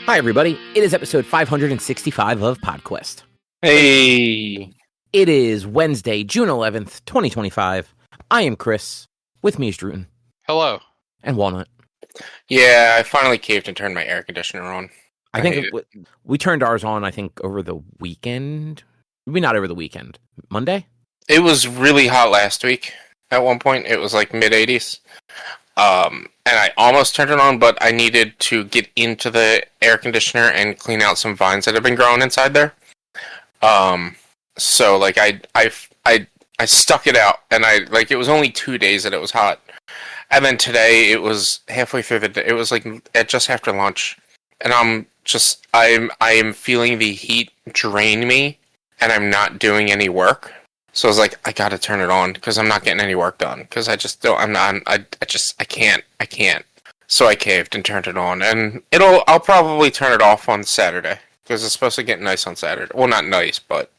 Hi, everybody. It is episode 565 of PodQuest. Hey. It is Wednesday, June 11th, 2025. I am Chris. With me is Druten. Hello. And Walnut. Yeah, I finally caved and turned my air conditioner on. I think we turned ours on, I think, over the weekend. Maybe not over the weekend. Monday? It was really hot last week. At one point, it was like mid-80s. And I almost turned it on, but I needed to get into the air conditioner and clean out some vines that have been growing inside there. So like I stuck it out, and it was only 2 days that it was hot, and then today it was halfway through the day. It was like just after lunch, and I am feeling the heat drain me, and I'm not doing any work. So I was like, I gotta turn it on because I'm not getting any work done because I just don't. I can't. So I caved and turned it on, and I'll probably turn it off on Saturday because it's supposed to get nice on Saturday. Well, not nice, but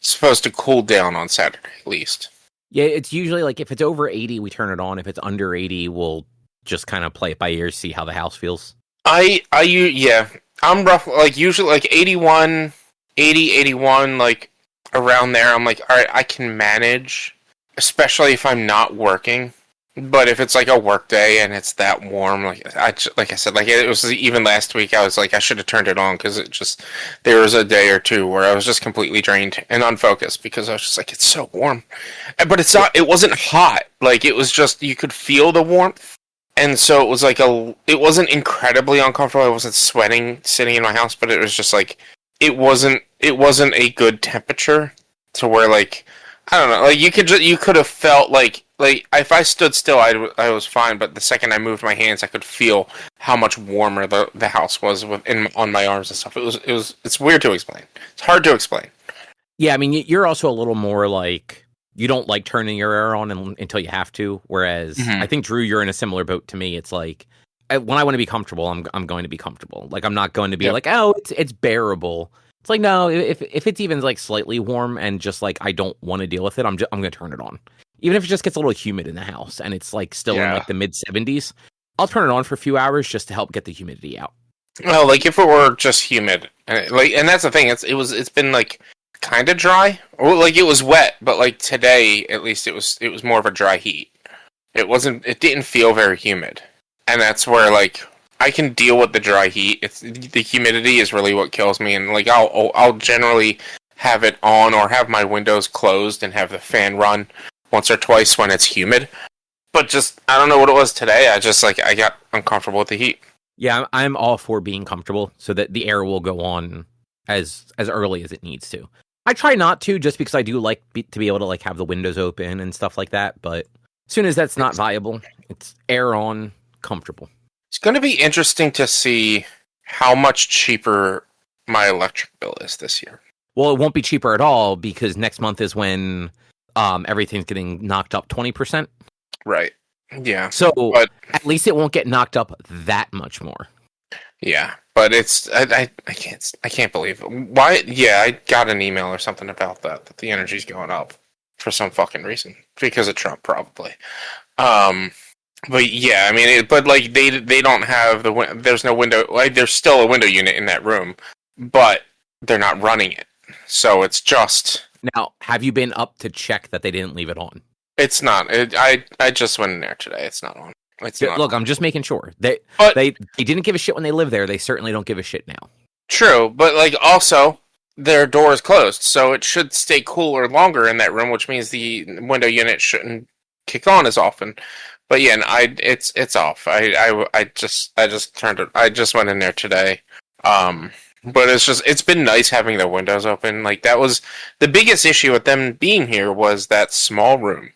it's supposed to cool down on Saturday at least. Yeah, it's usually like if it's over 80, we turn it on. If it's under 80, we'll just kind of play it by ear, see how the house feels. Yeah, I'm rough. Like usually, like 81, 80, 81, like around there. I'm like, all right, I can manage, especially if I'm not working. But if it's like a work day and it's that warm, like I said, like it was even last week, I was like, I should have turned it on because there was a day or two where I was just completely drained and unfocused because I was just like, it's so warm. But it wasn't hot. Like it was just, you could feel the warmth. And so it was like it wasn't incredibly uncomfortable. I wasn't sweating sitting in my house, but it was just like, it wasn't a good temperature to where like, I don't know, like you could have felt like if I stood still, I was fine, but the second I moved my hands, I could feel how much warmer the house was on my arms and stuff. It's weird to explain. It's hard to explain. Yeah, I mean, you're also a little more like, you don't like turning your air on until you have to, whereas I think, Drew, you're in a similar boat to me. It's like, when I want to be comfortable, I'm going to be comfortable. Like, I'm not going to be like, oh, it's bearable. It's like, no, if it's even like slightly warm and just like I don't want to deal with it, I'm going to turn it on. Even if it just gets a little humid in the house and it's like still in like the mid 70s, I'll turn it on for a few hours just to help get the humidity out. Well, like if it were just humid, and that's the thing. It's been like kind of dry, or like it was wet, but like today at least it was more of a dry heat. It didn't feel very humid, and that's where like I can deal with the dry heat. It's the humidity is really what kills me, and like I'll generally have it on or have my windows closed and have the fan run once or twice when it's humid. But just, I don't know what it was today. I got uncomfortable with the heat. Yeah, I'm all for being comfortable so that the air will go on as early as it needs to. I try not to, just because I do like to be able to like have the windows open and stuff like that. But as soon as that's not viable, it's air on, comfortable. It's going to be interesting to see how much cheaper my electric bill is this year. Well, it won't be cheaper at all because next month is when everything's getting knocked up 20%. Right. Yeah. So at least it won't get knocked up that much more. Yeah, but it's I can't believe it. Why? Yeah, I got an email or something about that the energy's going up for some fucking reason because of Trump probably. But yeah, I mean, but like they don't have there's no window. Like there's still a window unit in that room, but they're not running it. So it's just. Now, have you been up to check that they didn't leave it on? It's not. I just went in there today. It's not on. Look, I'm just making sure. They didn't give a shit when they lived there. They certainly don't give a shit now. True, but like also their door is closed, so it should stay cooler longer in that room, which means the window unit shouldn't kick on as often. But yeah, it's off. I just turned it. I just went in there today. But it's been nice having the windows open. Like that was the biggest issue with them being here was that small room.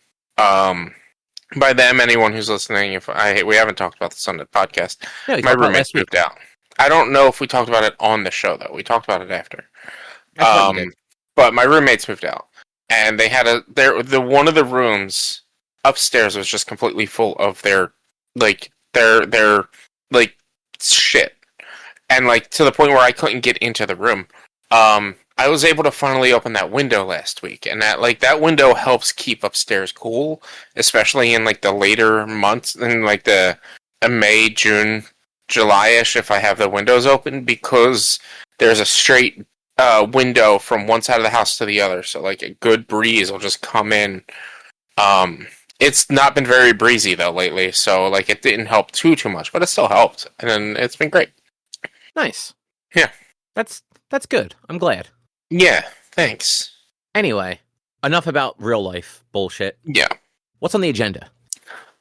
By them, anyone who's listening, we haven't talked about this on the podcast. No, my roommate's moved out. I don't know if we talked about it on the show though. We talked about it after. But my roommates moved out, and they had one of the rooms upstairs was just completely full of their shit. And like to the point where I couldn't get into the room. I was able to finally open that window last week, and that window helps keep upstairs cool, especially in like the later months, in like the May, June July-ish if I have the windows open, because there's a straight window from one side of the house to the other, so like a good breeze will just come in. It's not been very breezy though lately, so like it didn't help too much, but it still helped, and then it's been great. Nice. Yeah. That's good. I'm glad. Yeah, thanks. Anyway, enough about real life bullshit. Yeah. What's on the agenda?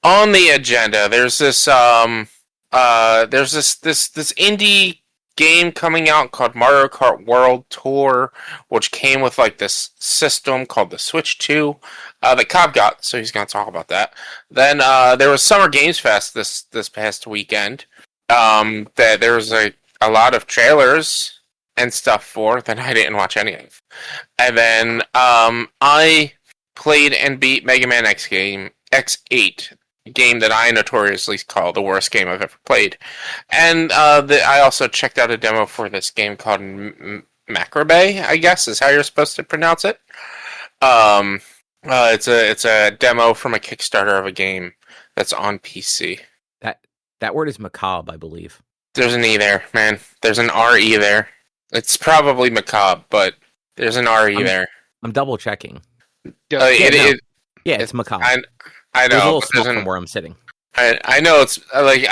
On the agenda, there's this this indie game coming out called Mario Kart World Tour, which came with like this system called the Switch 2 that Cobb got, so he's going to talk about that. Then there was Summer Games Fest this past weekend. That there was a lot of trailers and stuff for that I didn't watch any of. And then I played and beat Mega Man X8, a game that I notoriously call the worst game I've ever played. And I also checked out a demo for this game called Macabre, I guess is how you're supposed to pronounce it. It's a demo from a Kickstarter of a game that's on PC. That word is macabre, I believe. There's an E there, man. There's an R-E there. It's probably macabre, but there's an R-E there. I'm double checking. Yeah, it's macabre. I know. There's a little smoke from where I'm sitting. I know it's like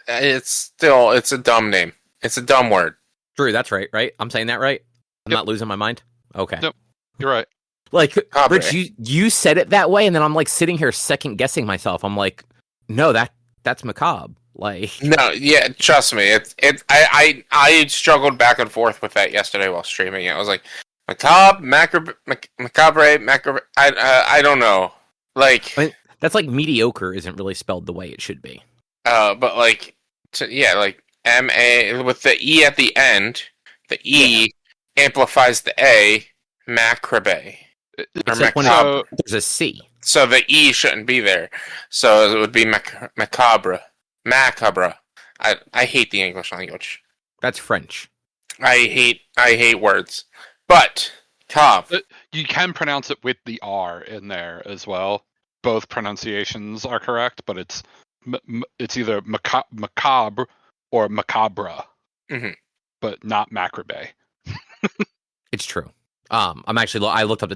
it's a dumb name. It's a dumb word. Drew, that's right? I'm saying that right? I'm not losing my mind? Okay. Yep. You're right. Like, Rich, you said it that way, and then I'm like sitting here second guessing myself. I'm like, no, that's macabre. Like, no, yeah, trust me. I struggled back and forth with that yesterday while streaming it. I was like, macabre. I don't know. Like, that's like mediocre isn't really spelled the way it should be. But like, like M-A with the E at the end. The E amplifies the A. Macabre. Except when there's a C. So the E shouldn't be there. So it would be macabre. Macabre. I hate the English language. That's French. I hate words. But Cobb, you can pronounce it with the R in there as well. Both pronunciations are correct, but it's either macabre or macabre, but not macabre. It's true. I looked up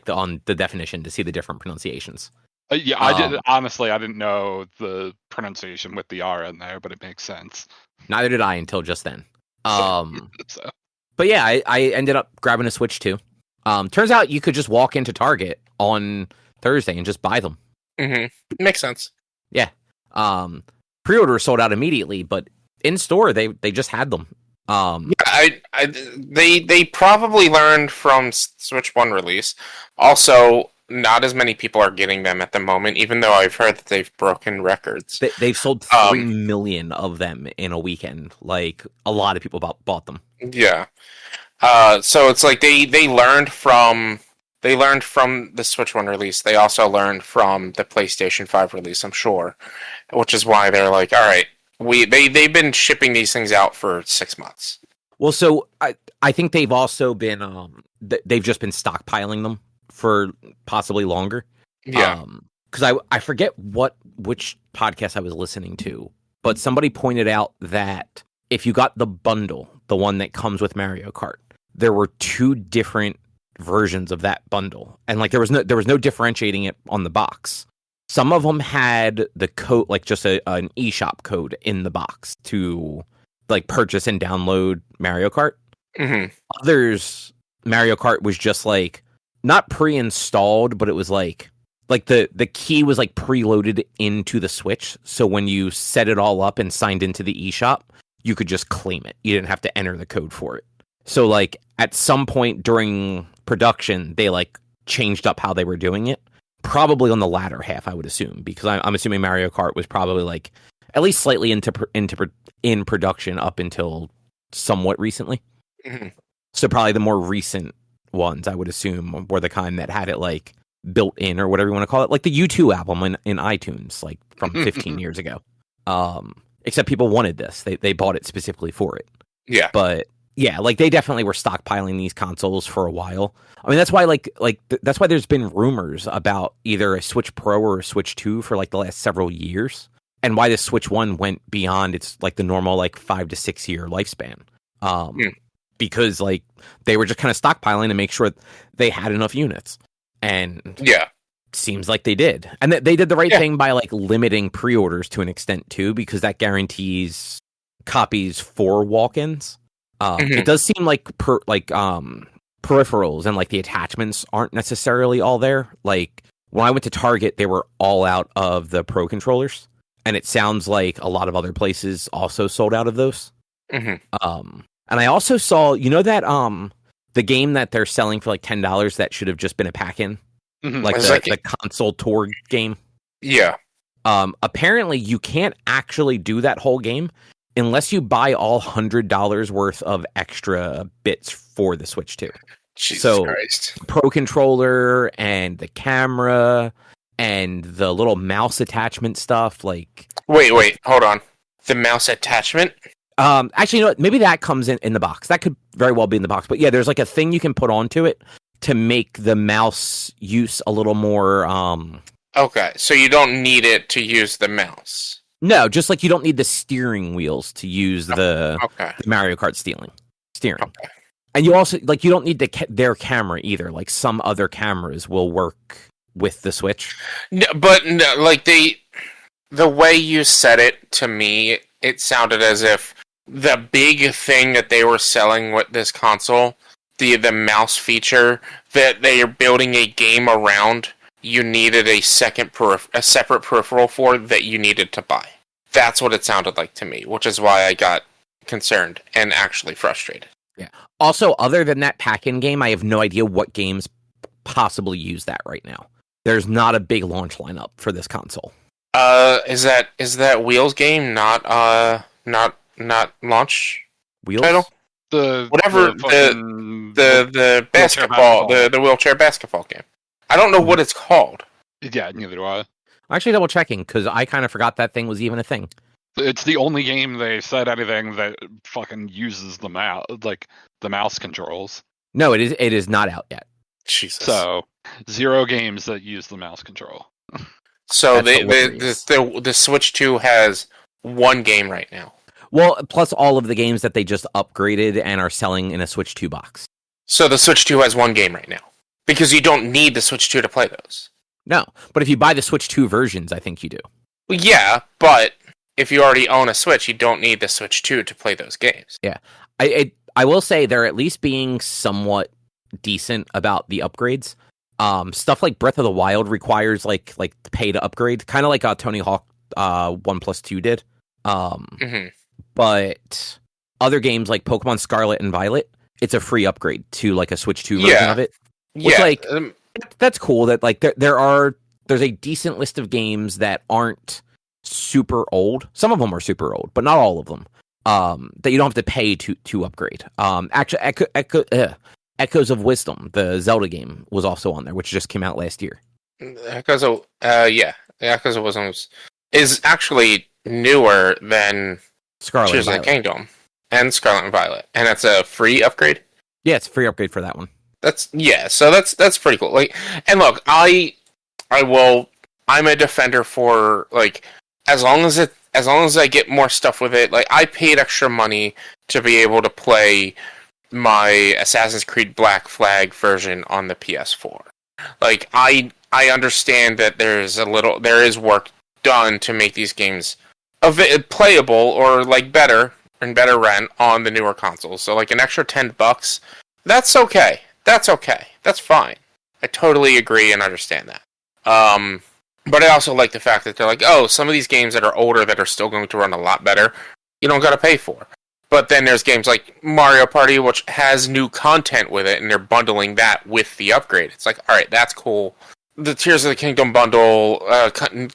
on the definition to see the different pronunciations. I didn't know the pronunciation with the R in there, but it makes sense. Neither did I until just then. But yeah, I ended up grabbing a Switch 2. Turns out you could just walk into Target on Thursday and just buy them. Makes sense. Yeah. Pre-order sold out immediately, but in store they just had them. They probably learned from Switch 1 release. Also, not as many people are getting them at the moment, even though I've heard that they've broken records. They've sold 3 million of them in a weekend. Like, a lot of people bought them. Yeah. So it's like they learned from the Switch 1 release. They also learned from the PlayStation 5 release, I'm sure. Which is why they're like, all right, they've been shipping these things out for 6 months. Well, so I think they've also been they've just been stockpiling them for possibly longer. Yeah. Because I forget which podcast I was listening to, but somebody pointed out that if you got the bundle, the one that comes with Mario Kart, there were 2 different versions of that bundle, and like there was no differentiating it on the box. Some of them had the code, like just an eShop code in the box to like purchase and download Mario Kart. Others, Mario Kart was just like not pre-installed, but it was like the key was like preloaded into the Switch. So when you set it all up and signed into the eShop, you could just claim it. You didn't have to enter the code for it. So like at some point during production, they like changed up how they were doing it. Probably on the latter half, I would assume, because I'm assuming Mario Kart was probably like at least slightly in production up until somewhat recently. So probably the more recent ones, I would assume, were the kind that had it like built in or whatever you want to call it, like the U2 album in iTunes, like from 15 years ago. Except people wanted this; they bought it specifically for it. Yeah, but yeah, like they definitely were stockpiling these consoles for a while. I mean, that's why that's why there's been rumors about either a Switch Pro or a Switch 2 for like the last several years. and why the Switch 1 went beyond its like the normal like 5 to 6 year lifespan. Because like they were just kind of stockpiling to make sure they had enough units. And seems like they did. And they did the right thing by like limiting pre-orders to an extent too, because that guarantees copies for walk-ins. It does seem like peripherals and like the attachments aren't necessarily all there. Like when I went to Target, they were all out of the Pro controllers, and it sounds like a lot of other places also sold out of those. And I also saw, that the game that they're selling for like $10 that should have just been a pack-in, like the console tour game. Yeah. Apparently, you can't actually do that whole game unless you buy all $100 worth of extra bits for the Switch 2. Jesus Christ. Pro controller and the camera and the little mouse attachment stuff. Like, wait, hold on. The mouse attachment? Actually, you know what? Maybe that comes in the box. That could very well be in the box. But yeah, there's like a thing you can put onto it to make the mouse use a little more. Okay, so you don't need it to use the mouse. No, just like you don't need the steering wheels to use the Mario Kart steering. Okay. And you also like you don't need their camera either. Like some other cameras will work with the Switch. No, like the way you said it to me, it sounded as if the big thing that they were selling with this console, the mouse feature that they are building a game around, you needed a separate peripheral for that you needed to buy. That's what it sounded like to me, which is why I got concerned and actually frustrated. Yeah. Also, other than that pack-in game, I have no idea what games possibly use that right now. There's not a big launch lineup for this console. Is that Wheels game not launch Wheels title? The basketball, the wheelchair basketball game. I don't know what it's called. Yeah, neither do I. I'm actually double checking because I kind of forgot that thing was even a thing. It's the only game they said anything that fucking uses the mouse, like the mouse controls. No, it is not out yet. Jesus. So 0 games that use the mouse control. So the Switch 2 has 1 game right now. Well, plus all of the games that they just upgraded and are selling in a Switch 2 box. So the Switch 2 has 1 game right now. Because you don't need the Switch 2 to play those. No, but if you buy the Switch 2 versions, I think you do. Well, yeah, but if you already own a Switch, you don't need the Switch 2 to play those games. Yeah. I will say they're at least being somewhat decent about the upgrades. Stuff like Breath of the Wild requires like pay to upgrade, kind of like Tony Hawk 1+2 did. But other games like Pokemon Scarlet and Violet, it's a free upgrade to like a Switch 2 version of it. Which, that's cool that like there's a decent list of games that aren't super old. Some of them are super old, but not all of them. That you don't have to pay to upgrade. Actually, Echoes of Wisdom, the Zelda game, was also on there, which just came out last year. Echoes of Wisdom is actually newer than Scarlet Tears of the Kingdom and Scarlet and Violet, and that's a free upgrade. Yeah, it's a free upgrade for that one. So that's pretty cool. Like, and look, I'm a defender for like as long as I get more stuff with it. Like, I paid extra money to be able to play my Assassin's Creed Black Flag version on the PS4. Like, I understand that there is work done to make these games playable or like better rent on the newer consoles. So like an extra $10, that's okay. That's fine. I totally agree and understand that. But I also like the fact that they're like, oh, some of these games that are older that are still going to run a lot better, you don't got to pay for. But then there's games like Mario Party, which has new content with it, and they're bundling that with the upgrade. It's like, all right, that's cool. The Tears of the Kingdom bundle,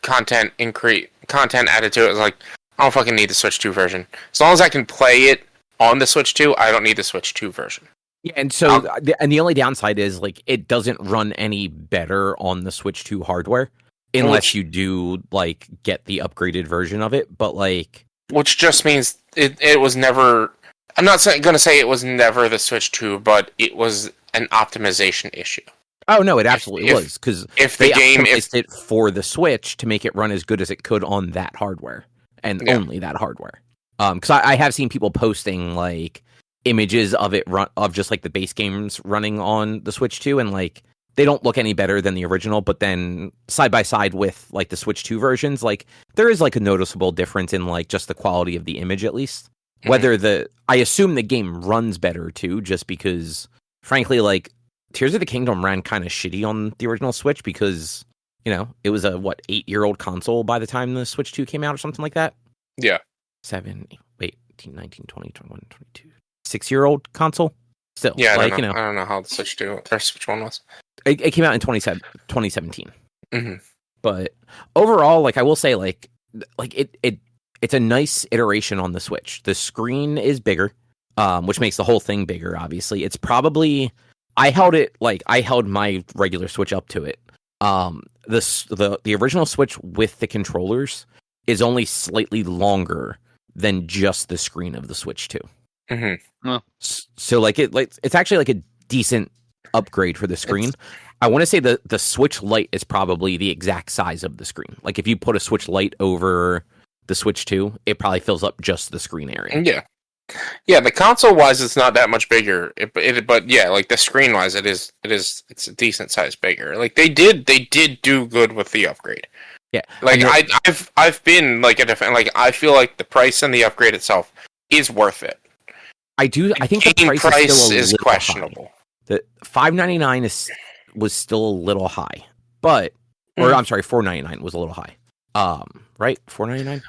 content added to it is like, I don't fucking need the Switch 2 version. As long as I can play it on the Switch 2, I don't need the Switch 2 version. Yeah, and so the only downside is like it doesn't run any better on the Switch 2 hardware unless you do like get the upgraded version of it. But like, which just means it was never. I'm not going to say it was never the Switch 2, but it was an optimization issue. Oh no, it absolutely was, because if they the game optimized it for the Switch to make it run as good as it could on that hardware and only that hardware. Because I have seen people posting like images of it of just like the base games running on the Switch 2, and like they don't look any better than the original. But then side by side with like the Switch 2 versions, like there is like a noticeable difference in like just the quality of the image, at least. Whether I assume the game runs better too, just because frankly, like Tears of the Kingdom ran kind of shitty on the original Switch because, you know, it was a 8-year-old console by the time the Switch 2 came out or something like that. Yeah. 7, 8, 18, 19, 20, 21, 22. 6-year-old console? Still. Yeah, like, I don't know how the Switch 2 or Switch 1 was. It came out in 2017. Mm-hmm. But overall, like I will say, like it's a nice iteration on the Switch. The screen is bigger, which makes the whole thing bigger, obviously. It's probably I held my regular Switch up to it. The original Switch with the controllers is only slightly longer than just the screen of the Switch 2. Mm-hmm. Huh. So it's actually like a decent upgrade for the screen. I want to say the Switch Lite is probably the exact size of the screen. Like if you put a Switch Lite over the Switch 2, it probably fills up just the screen area. Yeah. Yeah, the console wise, it's not that much bigger. But yeah, like the screen wise, it's a decent size bigger. Like they did do good with the upgrade. Yeah, like I've been like I feel like the price and the upgrade itself is worth it. I think the price is questionable. High. The $5.99 was still a little high, but I'm sorry, $4.99 was a little high. Right, $4.99.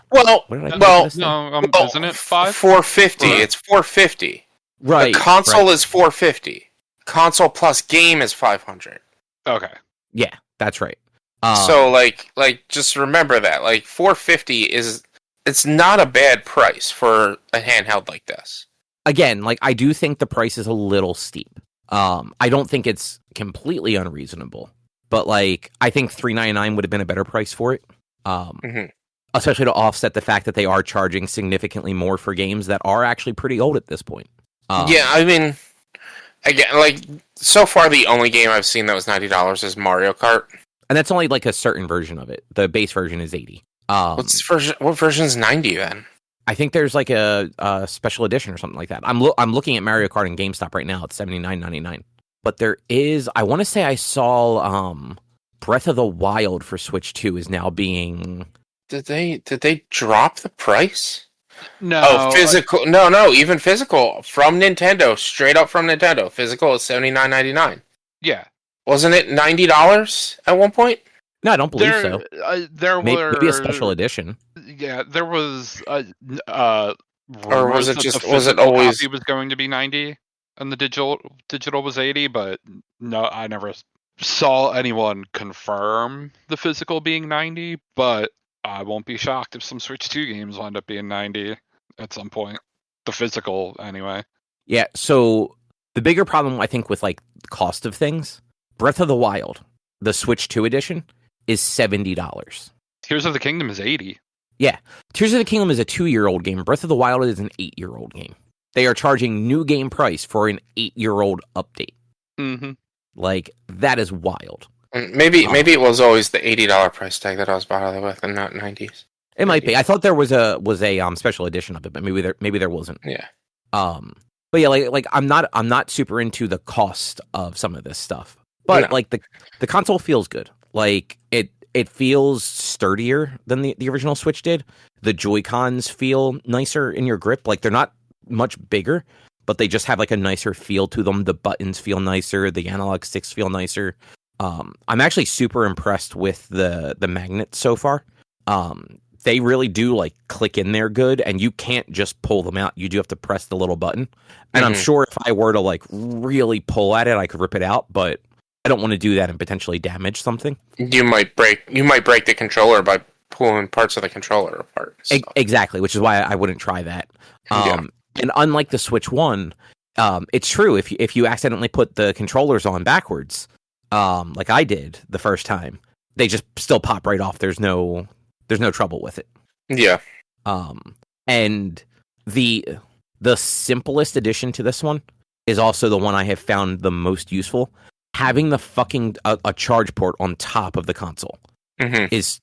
Isn't it $5? $4.50. It's $4.50. Right. The console is $4.50. Console plus game is $500. Okay. Yeah, that's right. So like just remember that like $4.50 it's not a bad price for a handheld like this. Again, like I do think the price is a little steep. I don't think it's completely unreasonable, but like I think $3.99 would have been a better price for it. Especially to offset the fact that they are charging significantly more for games that are actually pretty old at this point. Yeah, I mean, again, like so far the only game I've seen that was $90 is Mario Kart, and that's only like a certain version of it. The base version is $80. What version is $90 then? I think there's like a special edition or something like that. I'm looking at Mario Kart in GameStop right now. It's $79.99. But there is, I want to say I saw Breath of the Wild for Switch 2 is now being. Did they drop the price? No. Oh, physical. No, even physical from Nintendo, straight up from Nintendo. Physical is $79.99. Yeah. Wasn't it $90 at one point? No, I don't believe so. Maybe a special edition. Yeah, there was. Or was it just? Was it always? Copy was going to be 90, and the digital was 80. But no, I never saw anyone confirm the physical being 90. But I won't be shocked if some Switch 2 games wind up being 90 at some point. The physical, anyway. Yeah. So the bigger problem I think with like the cost of things, Breath of the Wild, the Switch 2 edition, is $70. Tears of the Kingdom is 80. Yeah. Tears of the Kingdom is a 2-year-old game. Breath of the Wild is an 8-year-old game. They are charging new game price for an 8-year-old update. Mm-hmm. Like, that is wild. Maybe it was always the $80 price tag that I was bothered with, and not $90s. It might be. I thought there was a special edition of it, but maybe there wasn't. Yeah. But yeah, like I'm not super into the cost of some of this stuff. But like the console feels good. Like it feels sturdier than the original Switch did. The Joy-Cons feel nicer in your grip. Like they're not much bigger, but they just have like a nicer feel to them. The buttons feel nicer. The analog sticks feel nicer. I'm actually super impressed with the magnets so far. They really do like click in there good, and you can't just pull them out. You do have to press the little button. And I'm sure if I were to like really pull at it, I could rip it out, but I don't want to do that and potentially damage something. You might break the controller by pulling parts of the controller apart. So. Exactly, which is why I wouldn't try that. And unlike the Switch 1, it's true if you accidentally put the controllers on backwards, like I did the first time, they just still pop right off. There's no trouble with it. Yeah. And the simplest addition to this one is also the one I have found the most useful. having the fucking a charge port on top of the console is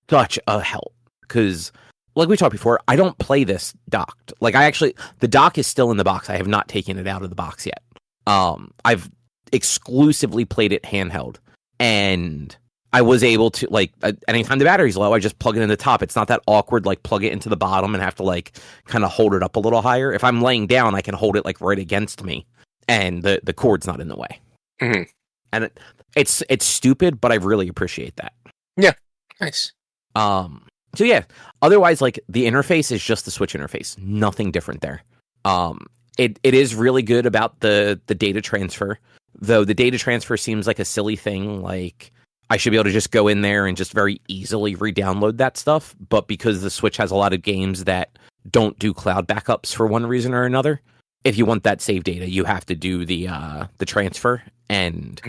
such a help. Because, like we talked before, I don't play this docked. Like, the dock is still in the box. I have not taken it out of the box yet. I've exclusively played it handheld, and I was able to, like, anytime the battery's low, I just plug it in the top. It's not that awkward, like, plug it into the bottom and have to, like, kind of hold it up a little higher. If I'm laying down, I can hold it, like, right against me, and the cord's not in the way. And it's stupid, but I really appreciate that. Yeah, nice. So yeah, otherwise, like, the interface is just the Switch interface. Nothing different there. It is really good about the data transfer, though the data transfer seems like a silly thing. Like, I should be able to just go in there and just very easily re-download that stuff. But because the Switch has a lot of games that don't do cloud backups for one reason or another, if you want that save data, you have to do the transfer. And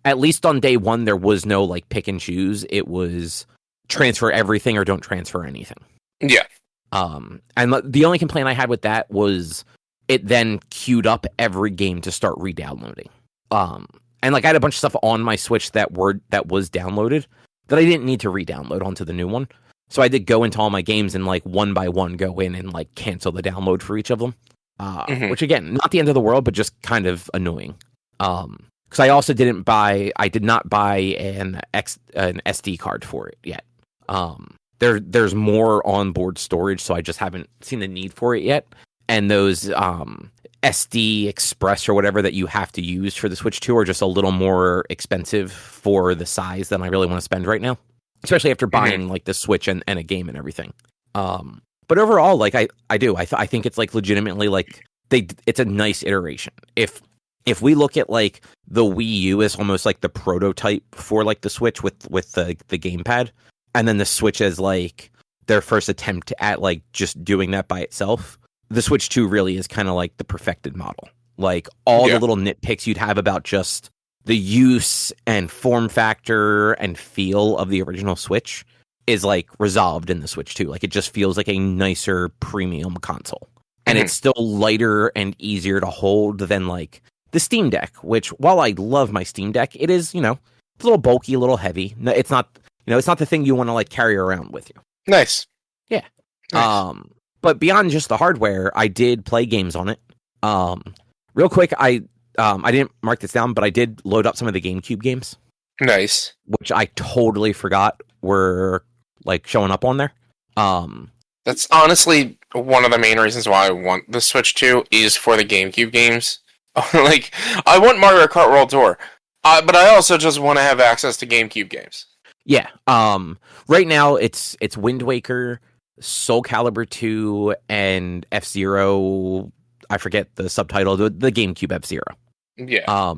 at least on day one, there was no, like, pick and choose. It was transfer everything or don't transfer anything. Yeah. And the only complaint I had with that was it then queued up every game to start re-downloading. And, like, I had a bunch of stuff on my Switch that was downloaded that I didn't need to re-download onto the new one. So I did go into all my games and, like, one by one go in and, like, cancel the download for each of them. Which, again, not the end of the world, but just kind of annoying. Because I also did not buy an SD card for it yet. There's more onboard storage, so I just haven't seen the need for it yet. And those SD Express or whatever that you have to use for the Switch 2 are just a little more expensive for the size than I really want to spend right now, especially after buying like the Switch and a game and everything. But overall, like, I think it's, like, legitimately, like, it's a nice iteration. If we look at, like, the Wii U as almost like the prototype for, like, the Switch with the gamepad, and then the Switch as, like, their first attempt at, like, just doing that by itself, the Switch 2 really is kind of like the perfected model. Like, all the little nitpicks you'd have about just the use and form factor and feel of the original Switch is, like, resolved in the Switch 2. Like, it just feels like a nicer premium console. And it's still lighter and easier to hold than, like, the Steam Deck, which, while I love my Steam Deck, it is, it's a little bulky, a little heavy. It's not, it's not the thing you want to, like, carry around with you. Nice. Yeah. Nice. But beyond just the hardware, I did play games on it. Real quick, I didn't mark this down, but I did load up some of the GameCube games. Nice. Which I totally forgot were, like, showing up on there. That's honestly one of the main reasons why I want the Switch 2 is for the GameCube games. Like, I want Mario Kart World Tour, but I also just want to have access to GameCube games. Yeah. Right now, it's Wind Waker, Soul Calibur 2, and F-Zero. I forget the subtitle. The GameCube F-Zero. Yeah.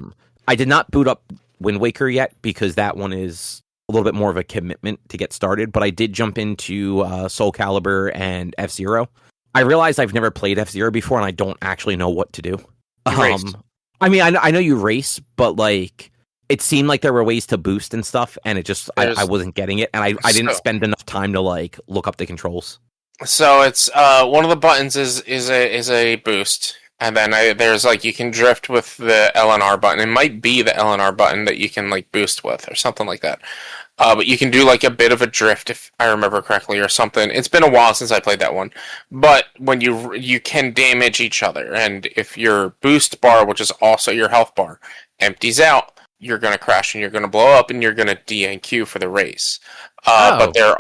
I did not boot up Wind Waker yet because that one is a little bit more of a commitment to get started. But I did jump into Soul Calibur and F-Zero. I realized I've never played F-Zero before, and I don't actually know what to do. I mean, I know you race, but, like, it seemed like there were ways to boost and stuff, and it just I wasn't getting it, and I didn't spend enough time to, like, look up the controls. So it's one of the buttons is a boost, and then there's, like, you can drift with the LNR button. It might be the LNR button that you can, like, boost with or something like that. But you can do, like, a bit of a drift if I remember correctly or something. It's been a while since I played that one. But when you can damage each other, and if your boost bar, which is also your health bar, empties out, you're going to crash and you're going to blow up and you're going to DNQ for the race. But there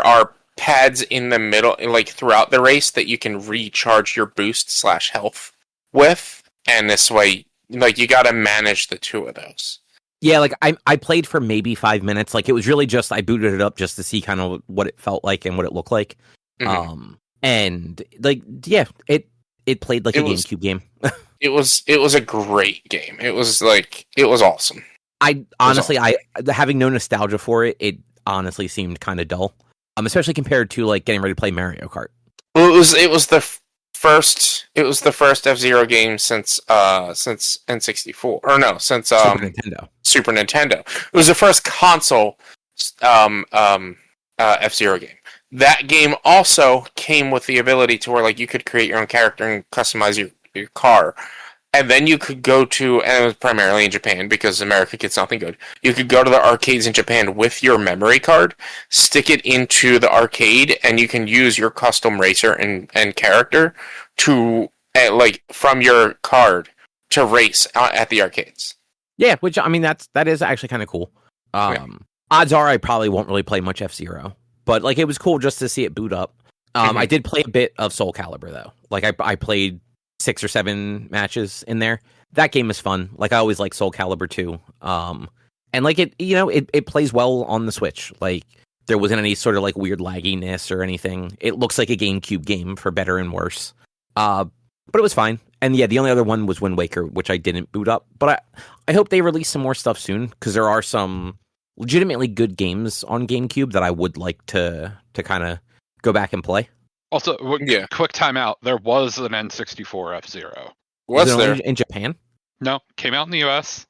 are pads in the middle, like, throughout the race that you can recharge your boost/health with. And this way, like, you got to manage the two of those. Yeah, like, I played for maybe 5 minutes. Like, it was really just, I booted it up just to see kind of what it felt like and what it looked like. And, like, yeah, it played like a GameCube game. It was a great game. It was awesome. I honestly, having no nostalgia for it, it honestly seemed kind of dull. Especially compared to, like, getting ready to play Mario Kart. Well, it was the first F-Zero game since N64, or no, since Super Nintendo. It was the first console F-Zero game. That game also came with the ability to where, like, you could create your own character and customize your car. and then you could go to, and it was primarily in Japan because America gets nothing good. You could go to the arcades in Japan with your memory card, stick it into the arcade, and you can use your custom racer and character to, like, from your card to race at the arcades. Yeah, which, I mean, that is actually kind of cool. Odds are I probably won't really play much F-Zero, but, like, it was cool just to see it boot up. I did play a bit of Soul Calibur, though. Like, I played 6 or 7 matches in there. That game is fun. Like, I always like Soul Calibur 2. And, like, it plays well on the Switch. Like, there wasn't any sort of, like, weird lagginess or anything. It looks like a GameCube game, for better and worse. But it was fine. And, yeah, the only other one was Wind Waker, which I didn't boot up. But I hope they release some more stuff soon, because there are some legitimately good games on GameCube that I would like to kind of go back and play. Also, quick timeout. There was an N64 F-Zero. Was there? In Japan? No, came out in the US.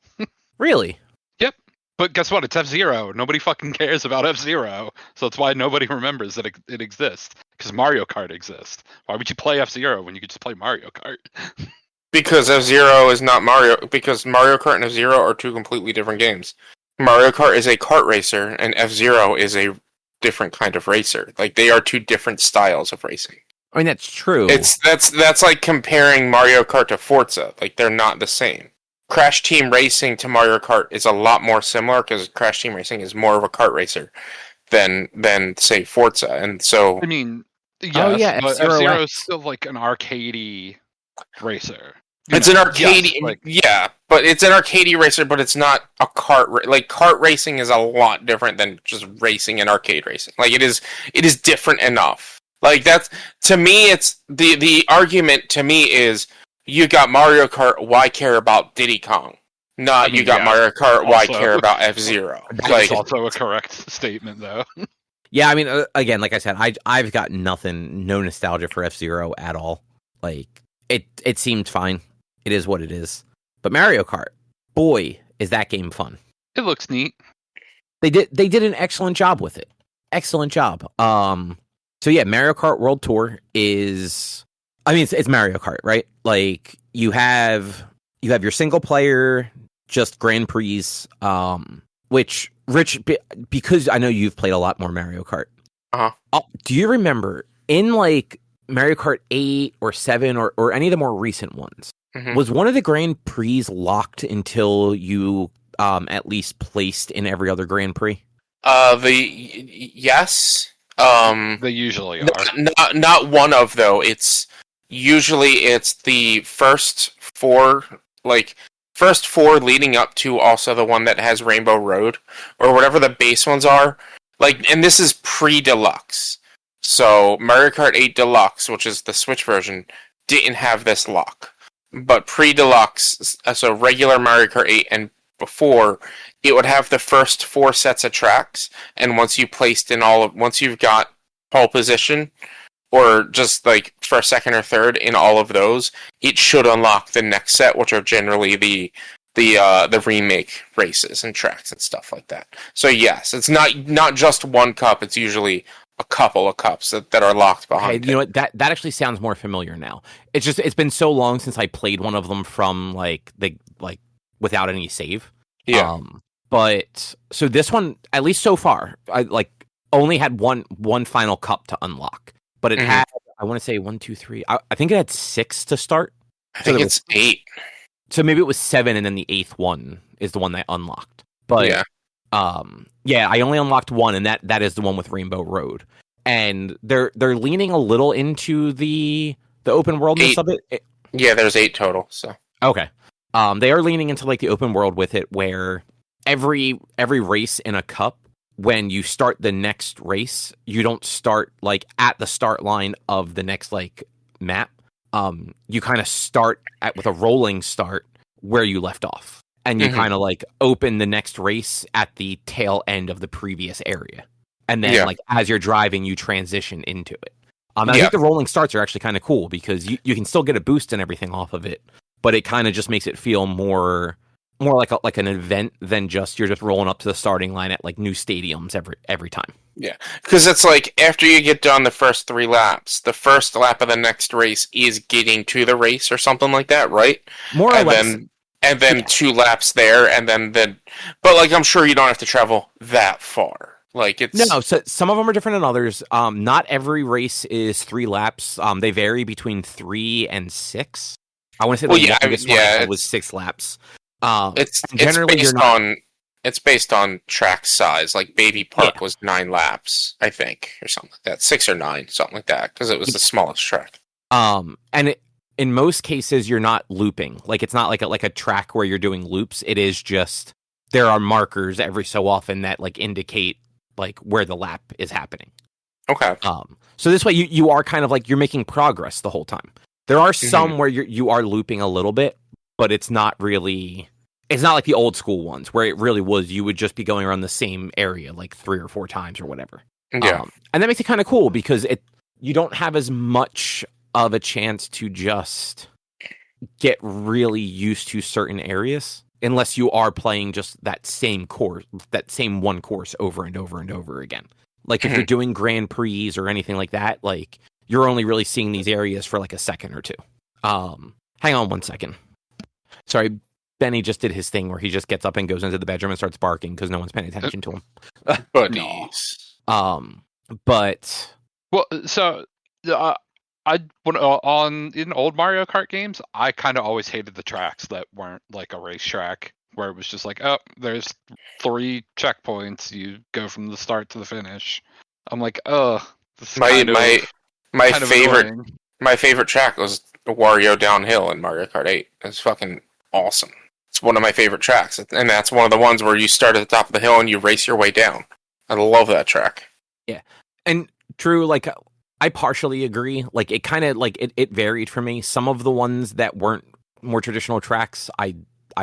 Really? Yep. But guess what? It's F-Zero. Nobody fucking cares about F-Zero. So that's why nobody remembers that it exists. Because Mario Kart exists. Why would you play F-Zero when you could just play Mario Kart? Because F-Zero is not Mario. Because Mario Kart and F-Zero are two completely different games. Mario Kart is a kart racer, and F-Zero is a different kind of racer. Like, they are two different styles of racing. I mean, that's true. That's like comparing Mario Kart to Forza. Like, they're not the same. Crash Team Racing to Mario Kart is a lot more similar because Crash Team Racing is more of a kart racer than say Forza. And so, I mean, yes, but F-Zero is still like an arcadey racer. It's an arcade, but it's an arcade racer, but it's not a kart. Like, kart racing is a lot different than just racing and arcade racing. Like, it is different enough. Like, that's, to me, it's the argument to me is, you got Mario Kart, why care about Diddy Kong? Not, you got Mario Kart, why care about F-Zero? That's also a correct statement, though. Yeah, I mean, again, like I said, I've got no nostalgia for F-Zero at all. Like, it seemed fine. It is what it is. But Mario Kart, boy, is that game fun. It looks neat. They did an excellent job with it. Excellent job. So yeah, Mario Kart World Tour is, I mean, it's Mario Kart, right? Like, you have your single player, just Grand Prix, which, Rich, because I know you've played a lot more Mario Kart. Do you remember in, like, Mario Kart 8 or 7 or any of the more recent ones, was one of the Grand Prix locked until you at least placed in every other Grand Prix? Yes. They usually are. Not one of, though. It's the first four leading up to also the one that has Rainbow Road, or whatever the base ones are. Like, and this is pre-deluxe. So Mario Kart 8 Deluxe, which is the Switch version, didn't have this lock. But pre-deluxe, so regular Mario Kart 8 and before, it would have the first 4 sets of tracks, and once you've got pole position, or just like first, second, or third in all of those, it should unlock the next set, which are generally the remake races and tracks and stuff like that. So yes, it's not just one cup, it's usually a couple of cups that are locked behind. Okay, you know what? That actually sounds more familiar now. It's been so long since I played one of them from like without any save. Yeah. But so this one, at least so far, I only had one final cup to unlock. But it had, I want to say 1, 2, 3. I think it had 6 to start. I think it's 8. So maybe it was 7, and then the 8th one is the one that unlocked. But I only unlocked 1, and that is the one with Rainbow Road. And they're leaning a little into the open worldness of it. Yeah, there's 8 total. So okay, they are leaning into like the open world with it, where every race in a cup, when you start the next race, you don't start like at the start line of the next like map. You kind of start with a rolling start where you left off. And you kind of like open the next race at the tail end of the previous area. And then like as you're driving, you transition into it. I think the rolling starts are actually kind of cool because you can still get a boost and everything off of it, but it kind of just makes it feel more like an event than just you're just rolling up to the starting line at like new stadiums every time. Yeah, because it's like after you get done the first 3 laps, the first lap of the next race is getting to the race or something like that, right? More or And less. then Yeah. 2 laps there, and then. But like, I'm sure you don't have to travel that far. Like No, it's so some of them are different than others. Not every race is 3 laps. They vary between 3 and 6. I want to say well, the yeah, longest one I yeah. had was 6 laps. And It's generally, you're based not. on track size. Like Baby Yeah. Park was 9 laps, I think, or something like that, 6 or 9, something like that, because it was the smallest track. In most cases, you're not looping. Like it's not like a track where you're doing loops. It is just there are markers every so often that like indicate like where the lap is happening. Okay. So this way you are kind of like you're making progress the whole time. There are some where you are looping a little bit, but it's not like the old school ones where it really was you would just be going around the same area like 3 or 4 times or whatever. Yeah. And that makes it kind of cool because you don't have as much of a chance to just get really used to certain areas unless you are playing just that same one course over and over and over again. Like if you're doing Grand Prix or anything like that, like you're only really seeing these areas for like a second or two. Hang on 1 second. Sorry, Benny just did his thing where he just gets up and goes into the bedroom and starts barking because no one's paying attention to him. Buddies. But well, so in old Mario Kart games, I kind of always hated the tracks that weren't like a racetrack, where it was just like, oh, there's 3 checkpoints, you go from the start to the finish. I'm like, oh, this is my favorite track was Wario Downhill in Mario Kart 8. It's fucking awesome. It's one of my favorite tracks, and that's one of the ones where you start at the top of the hill and you race your way down. I love that track. Yeah, and Drew, like I partially agree. Like it kind of like it varied for me. Some of the ones that weren't more traditional tracks, I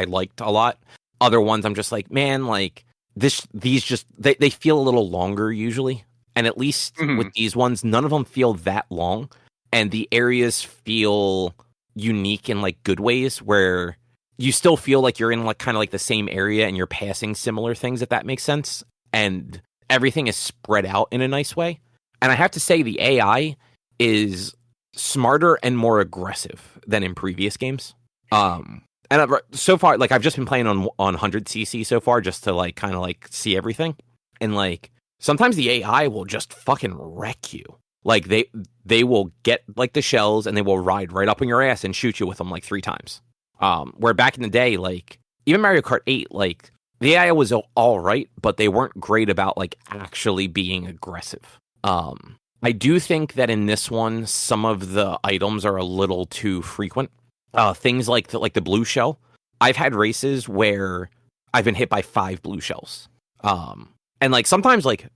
liked a lot. Other ones, I'm just like, man, like these just they feel a little longer usually. And at least with these ones, none of them feel that long, and the areas feel unique in like good ways where you still feel like you're in like kind of like the same area and you're passing similar things, if that makes sense. And everything is spread out in a nice way. And I have to say the AI is smarter and more aggressive than in previous games. And so far, like I've just been playing on 100cc so far just to like kind of like see everything. And like sometimes the AI will just fucking wreck you. Like they will get like the shells and they will ride right up in your ass and shoot you with them like 3 times. Where back in the day, like even Mario Kart 8, like the AI was all right, but they weren't great about like actually being aggressive. I do think that in this one, some of the items are a little too frequent. Things like the blue shell. I've had races where I've been hit by 5 blue shells. And like sometimes like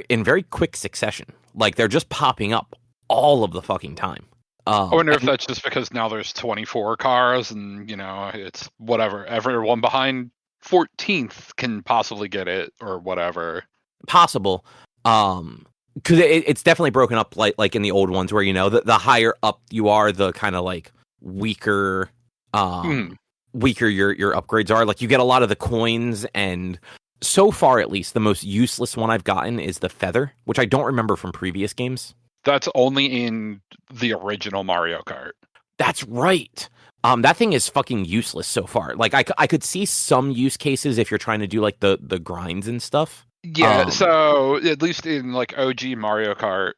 in very quick succession. Like they're just popping up all of the fucking time. I wonder if that's just because now there's 24 cars and, it's whatever. Everyone behind 14th can possibly get it or whatever. Possible. Because it's definitely broken up like in the old ones where, the higher up you are, the kind of like weaker your upgrades are. Like you get a lot of the coins, and so far at least the most useless one I've gotten is the feather, which I don't remember from previous games. That's only in the original Mario Kart. That's right. That thing is fucking useless so far. Like I could see some use cases if you're trying to do like the grinds and stuff. Yeah, so at least in like OG Mario Kart,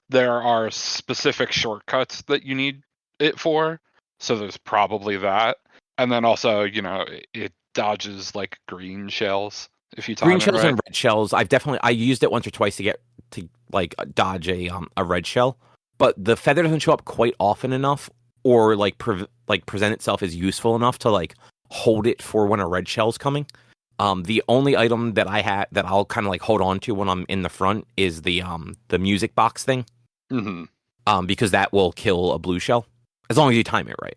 there are specific shortcuts that you need it for. So there's probably that. And then also, it dodges like green shells if you time green it shells right. and red shells. I used it once or twice to like dodge a red shell, but the feather doesn't show up quite often enough, or like present itself as useful enough to like hold it for when a red shell's coming. The only item that I had that I'll kind of like hold on to when I'm in the front is the music box thing. Because that will kill a blue shell as long as you time it right.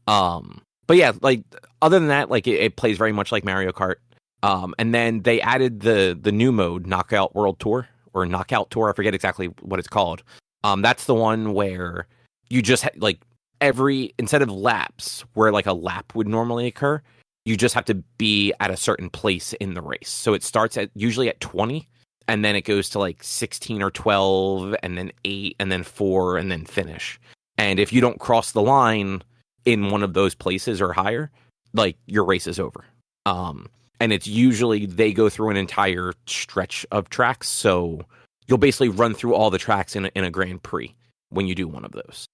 But yeah, like other than that, like it plays very much like Mario Kart. And then they added the new mode, Knockout World Tour or Knockout Tour. I forget exactly what it's called. That's the one where you just like instead of laps where like a lap would normally occur, you just have to be at a certain place in the race. So it starts usually at 20, and then it goes to like 16 or 12, and then 8, and then 4, and then finish. And if you don't cross the line in one of those places or higher, like your race is over. And it's usually they go through an entire stretch of tracks, so you'll basically run through all the tracks in a Grand Prix when you do one of those.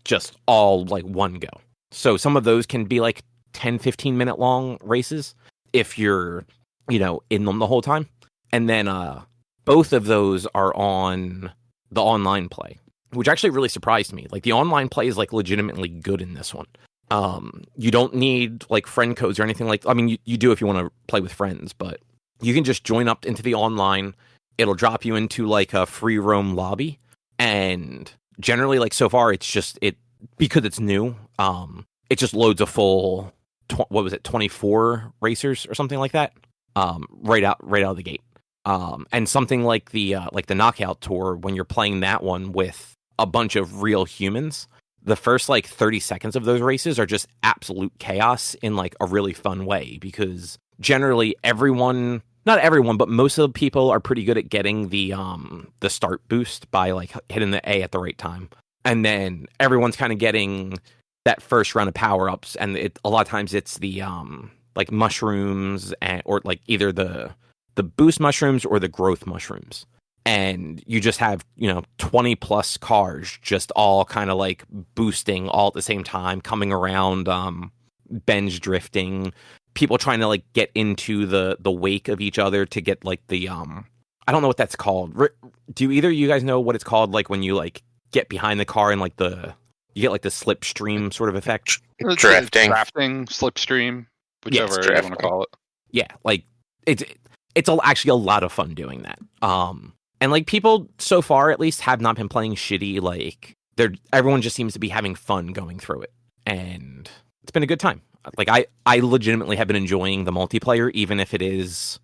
Just all like one go. So some of those can be like 10, 15-minute long races if you're, in them the whole time. And then both of those are on the online play, which actually really surprised me. Like the online play is like legitimately good in this one. You don't need like friend codes or anything you do if you want to play with friends, but you can just join up into the online. It'll drop you into like a free roam lobby, and generally like so far it's just because it's new. It just loads a full 24 racers or something like that. Right out of the gate. And something like the knockout tour, when you're playing that one with a bunch of real humans, the first like 30 seconds of those races are just absolute chaos in like a really fun way, because generally not everyone, but most of the people are pretty good at getting the start boost by like hitting the A at the right time. And then everyone's kind of getting that first round of power-ups, and a lot of times it's the like mushrooms or like either the boost mushrooms or the growth mushrooms. And you just have, 20 plus cars just all kind of like boosting all at the same time, coming around, bench drifting, people trying to like get into the wake of each other to get like the, I don't know what that's called. Do either of you guys know what it's called? Like when you like get behind the car and like you get like the slipstream sort of effect. Drafting, slipstream, whichever you want to call it. Yeah. Like it's actually a lot of fun doing that. And like people so far at least have not been playing shitty. Like everyone just seems to be having fun going through it, and it's been a good time. Like I legitimately have been enjoying the multiplayer, even if it is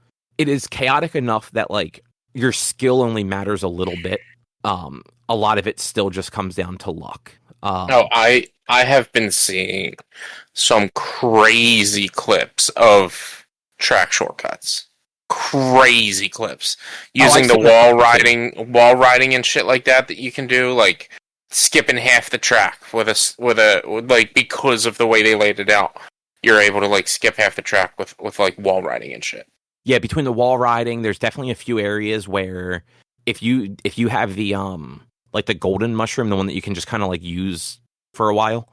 chaotic enough that like your skill only matters a little bit. A lot of it still just comes down to luck. I have been seeing some crazy clips of track shortcuts. Crazy clips using the wall riding and shit like that you can do, like skipping half the track with like, because of the way they laid it out, you're able to like skip half the track with like wall riding and shit. Yeah, between the wall riding, there's definitely a few areas where if you have the like the golden mushroom, the one that you can just kind of like use for a while,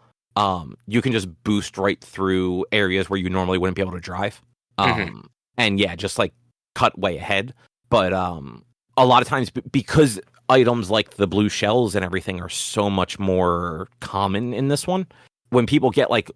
you can just boost right through areas where you normally wouldn't be able to drive. And yeah, just like cut way ahead. But a lot of times, because items like the blue shells and everything are so much more common in this one, when people get like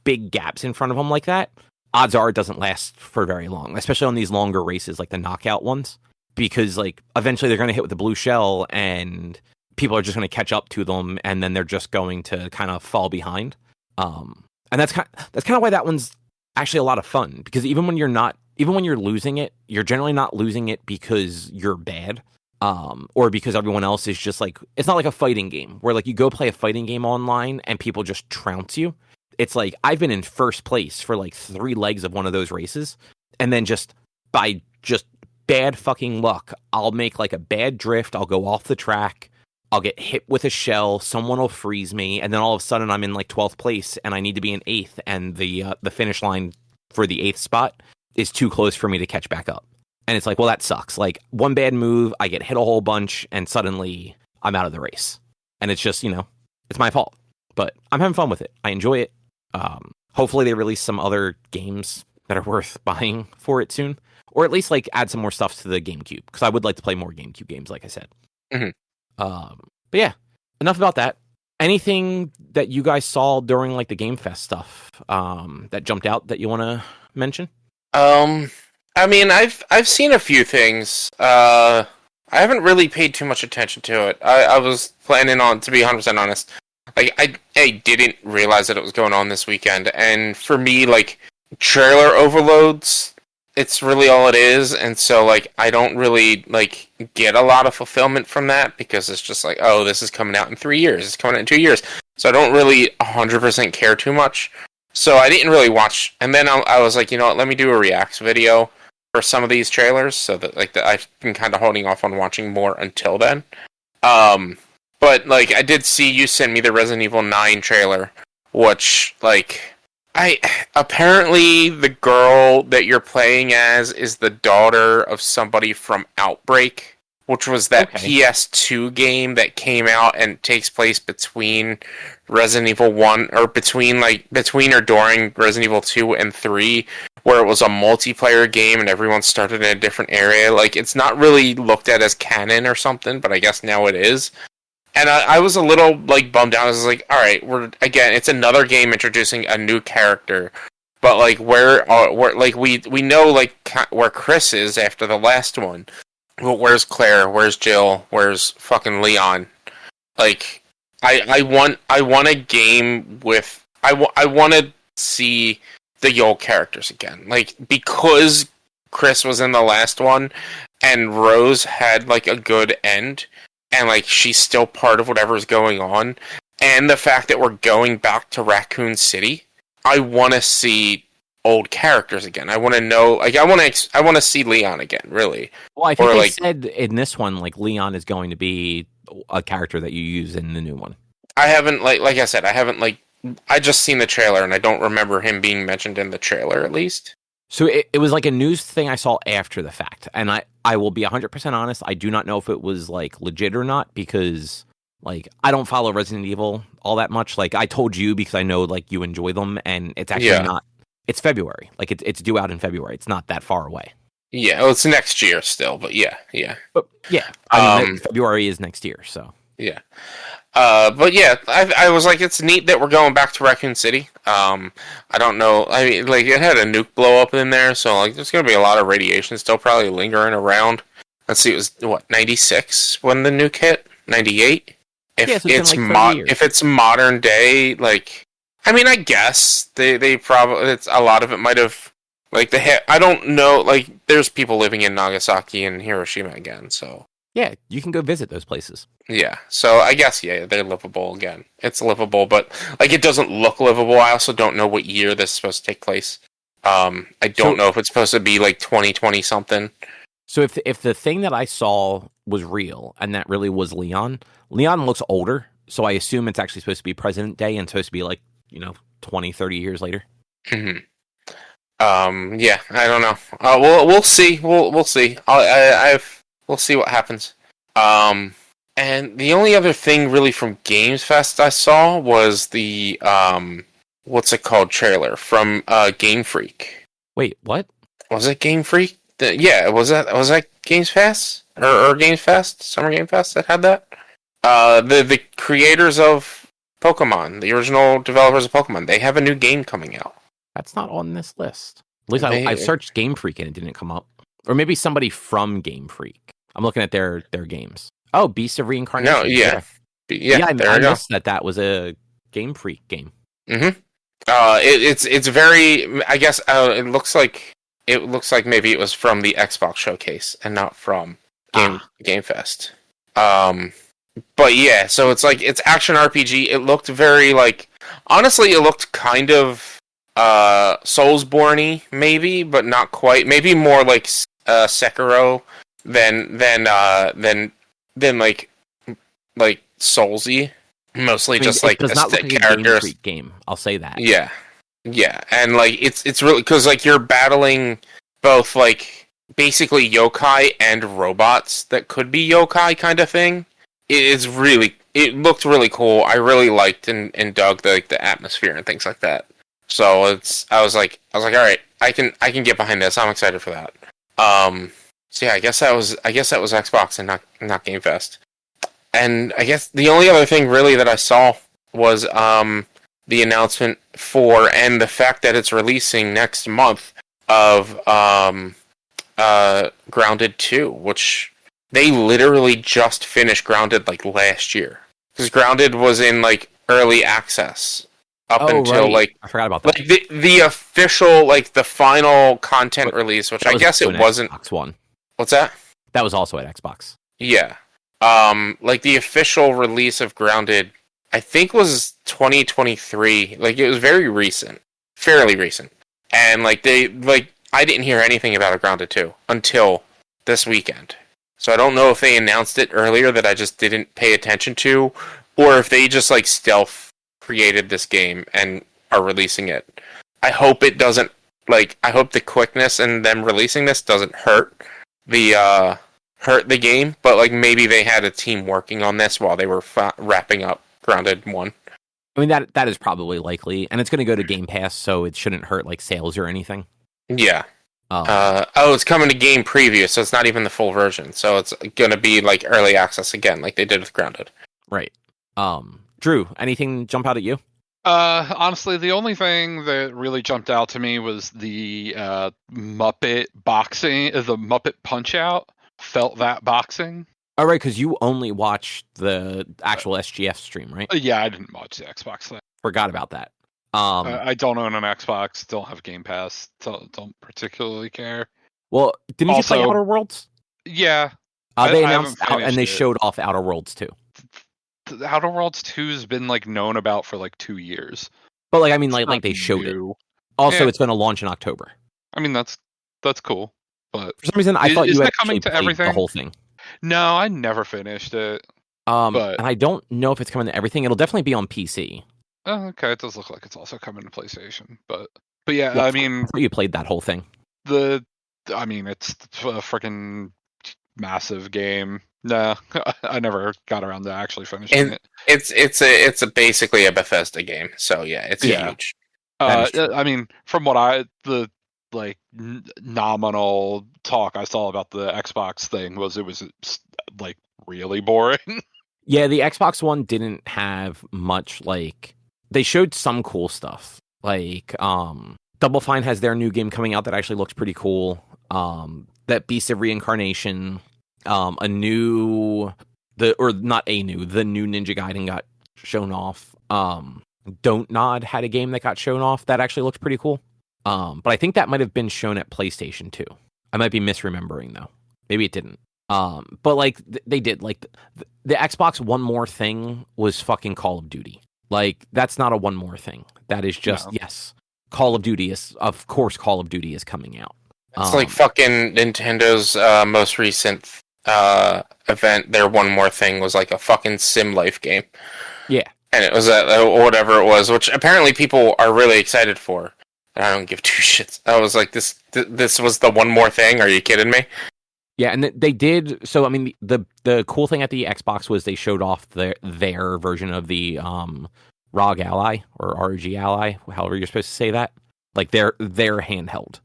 big gaps in front of them like that, odds are it doesn't last for very long, especially on these longer races like the knockout ones, because like eventually they're going to hit with the blue shell and people are just going to catch up to them, and then they're just going to kind of fall behind. And that's kind of why that one's actually a lot of fun, because even when you're losing it, you're generally not losing it because you're bad, or because everyone else is just like, it's not like a fighting game where like you go play a fighting game online and people just trounce you. It's like I've been in first place for like 3 legs of one of those races, and then just by just bad fucking luck, I'll make like a bad drift, I'll go off the track, I'll get hit with a shell, someone will freeze me, and then all of a sudden I'm in like 12th place and I need to be in 8th, and the finish line for the 8th spot is too close for me to catch back up. And it's like, well, that sucks. Like one bad move, I get hit a whole bunch, and suddenly I'm out of the race. And it's just, it's my fault. But I'm having fun with it. I enjoy it. Hopefully they release some other games that are worth buying for it soon, or at least like add some more stuff to the GameCube, because I would like to play more GameCube games, like I said. But yeah, enough about that. Anything that you guys saw during like the Game Fest stuff that jumped out that you want to mention? I mean, I've seen a few things. I haven't really paid too much attention to it. I was planning on, to be 100% honest, like I didn't realize that it was going on this weekend, and for me, like, trailer overloads, it's really all it is, and so like I don't really like get a lot of fulfillment from that, because it's just like, oh, this is coming out in 3 years, it's coming out in 2 years, so I don't really 100% care too much. So I didn't really watch, and then I was like, you know what, let me do a reacts video for some of these trailers, so that like I've been kind of holding off on watching more until then. But like I did see you send me the Resident Evil 9 trailer, which like apparently the girl that you're playing as is the daughter of somebody from Outbreak, which was that PS2 game that came out and takes place between Resident Evil 1 or between or during Resident Evil 2 and 3, where it was a multiplayer game and everyone started in a different area. Like it's not really looked at as canon or something, but I guess now it is. And I was a little like bummed out. I was like, all right, it's another game introducing a new character, but like where like we know like where Chris is after the last one. Well, where's Claire? Where's Jill? Where's fucking Leon? Like I want a game with I want to see the old characters again. Like because Chris was in the last one and Rose had like a good end. And, like, she's still part of whatever's going on. And the fact that we're going back to Raccoon City, I want to see old characters again. I want to know, like, I want to see Leon again, really. Well, I think they said in this one, like, Leon is going to be a character that you use in the new one. I haven't, like I said, I just seen the trailer, and I don't remember him being mentioned in the trailer, at least. So it was like a news thing I saw after the fact, and I will be 100% honest, I do not know if it was, like, legit or not, because, like, I don't follow Resident Evil all that much. Like, I told you because I know, like, you enjoy them, and it's actually not... It's February. Like, it's due out in February. It's not that far away. Yeah, well, it's next year still, but yeah. But, yeah, I mean, February is next year, so... Yeah. But yeah, I was like, it's neat that we're going back to Raccoon City. I don't know. I mean, like, it had a nuke blow up in there, so, like, there's going to be a lot of radiation still probably lingering around. Let's see, it was, 96 when the nuke hit? 98? If if it's modern day, like, I mean, I guess they probably, a lot of it might have, like, I don't know, like, there's people living in Nagasaki and Hiroshima again, so. Yeah, you can go visit those places. Yeah, so I guess, yeah, they're livable again. It's livable, but, like, it doesn't look livable. I also don't know what year this is supposed to take place. I don't know if it's supposed to be, like, 2020-something. So if the thing that I saw was real, and that really was Leon looks older, so I assume it's actually supposed to be President Day and supposed to be, like, 20, 30 years later. Mm-hmm. Yeah, I don't know. We'll see. We'll see. We'll see what happens. And the only other thing really from Games Fest I saw was the what's it called trailer from Game Freak. Wait, what? Was it Game Freak? Was that Games Fest or Games Fest? Summer Game Fest that had that? The creators of Pokemon, the original developers of Pokemon, they have a new game coming out. That's not on this list. At least I searched Game Freak and it didn't come up. Or maybe somebody from Game Freak. I'm looking at their games. Oh, Beast of Reincarnation. No, yeah. I missed that was a Game Freak game. Mm-hmm. It's very. I guess it looks like maybe it was from the Xbox showcase and not from Game Fest. But yeah, so it's like it's action RPG. It looked very like. Honestly, it looked kind of Soulsborne-y, maybe, but not quite. Maybe more like Sekiro than like Soulsy. Mostly just like does not look like characters. A Game Freak game. I'll say that. Yeah, and like it's really because like you're battling both like basically yokai and robots that could be yokai kind of thing. It looked really cool. I really liked and dug the atmosphere and things like that. So I was like all right, I can get behind this. I'm excited for that. So yeah, I guess that was Xbox and not Game Fest. And I guess the only other thing really that I saw was the announcement for and the fact that it's releasing next month of Grounded 2, which they literally just finished Grounded like last year. Because Grounded was in like early access until like I forgot about that. Like the official like the final content release, which I guess it wasn't. Xbox One. What's that? That was also at Xbox. Yeah. Like the official release of Grounded, I think was 2023. Like it was very recent, fairly recent. And like I didn't hear anything about a Grounded 2 until this weekend. So I don't know if they announced it earlier that I just didn't pay attention to, or if they just like stealth created this game and are releasing it. I hope it doesn't, like, I hope the quickness in them releasing this doesn't hurt the game, but like maybe they had a team working on this while they were wrapping up Grounded 1. I mean, that is probably likely, and it's going to go to Game Pass, so it shouldn't hurt like sales or anything. Yeah. It's coming to Game Preview, so it's not even the full version. So it's going to be like early access again, like they did with Grounded. Right. Drew, anything jump out at you? Honestly, the only thing that really jumped out to me was the Muppet boxing, the Muppet Punch-Out. Felt that boxing. Oh, right, because you only watched the actual SGF stream, right? Yeah, I didn't watch the Xbox thing. Forgot about that. I don't own an Xbox, don't have Game Pass, don't particularly care. Well, didn't you play Outer Worlds? Yeah. They announced and they showed off Outer Worlds 2. The Outer Worlds 2's been like known about for like 2 years. But like I mean like they showed it. Also, it's going to launch in October. I mean that's cool. But for some reason I thought you had coming to everything? The whole thing. No, I never finished it. And I don't know if it's coming to everything. It'll definitely be on PC. Oh, okay. It does look like it's also coming to PlayStation. But yeah, I mean, you played that whole thing. It's a freaking massive game. No, I never got around to actually finishing it. It's basically a Bethesda game. So yeah, it's huge. I mean, from what the nominal talk I saw about the Xbox thing it was like really boring. Yeah, the Xbox One didn't have much. Like they showed some cool stuff. Like Double Fine has their new game coming out that actually looks pretty cool. That Beast of Reincarnation, the new Ninja Gaiden got shown off. Don't Nod had a game that got shown off that actually looked pretty cool. But I think that might have been shown at PlayStation 2. I might be misremembering though. Maybe it didn't. But like they did. Like the Xbox One More Thing was fucking Call of Duty. Like that's not a one more thing. That is just yes. Call of Duty is Call of Duty is coming out. It's like fucking Nintendo's most recent event. Their One More Thing was like a fucking sim life game. Yeah, and it was whatever it was, which apparently people are really excited for. And I don't give two shits. I was like, this was the One More Thing. Are you kidding me? Yeah, and they did. So I mean, the cool thing at the Xbox was they showed off their version of the ROG Ally or ROG Ally, however you're supposed to say that. Like their handheld.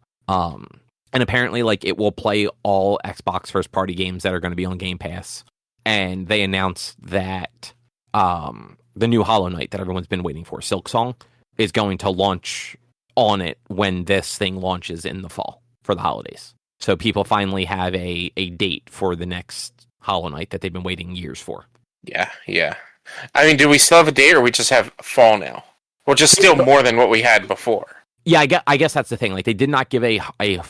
And apparently, like it will play all Xbox first party games that are going to be on Game Pass. And they announced that the new Hollow Knight that everyone's been waiting for, Silksong, is going to launch on it when this thing launches in the fall for the holidays. So people finally have a date for the next Hollow Knight that they've been waiting years for. Yeah. I mean, do we still have a date, or we just have fall now? Which is still more than what we had before. Yeah, I guess that's the thing. Like, they did not give a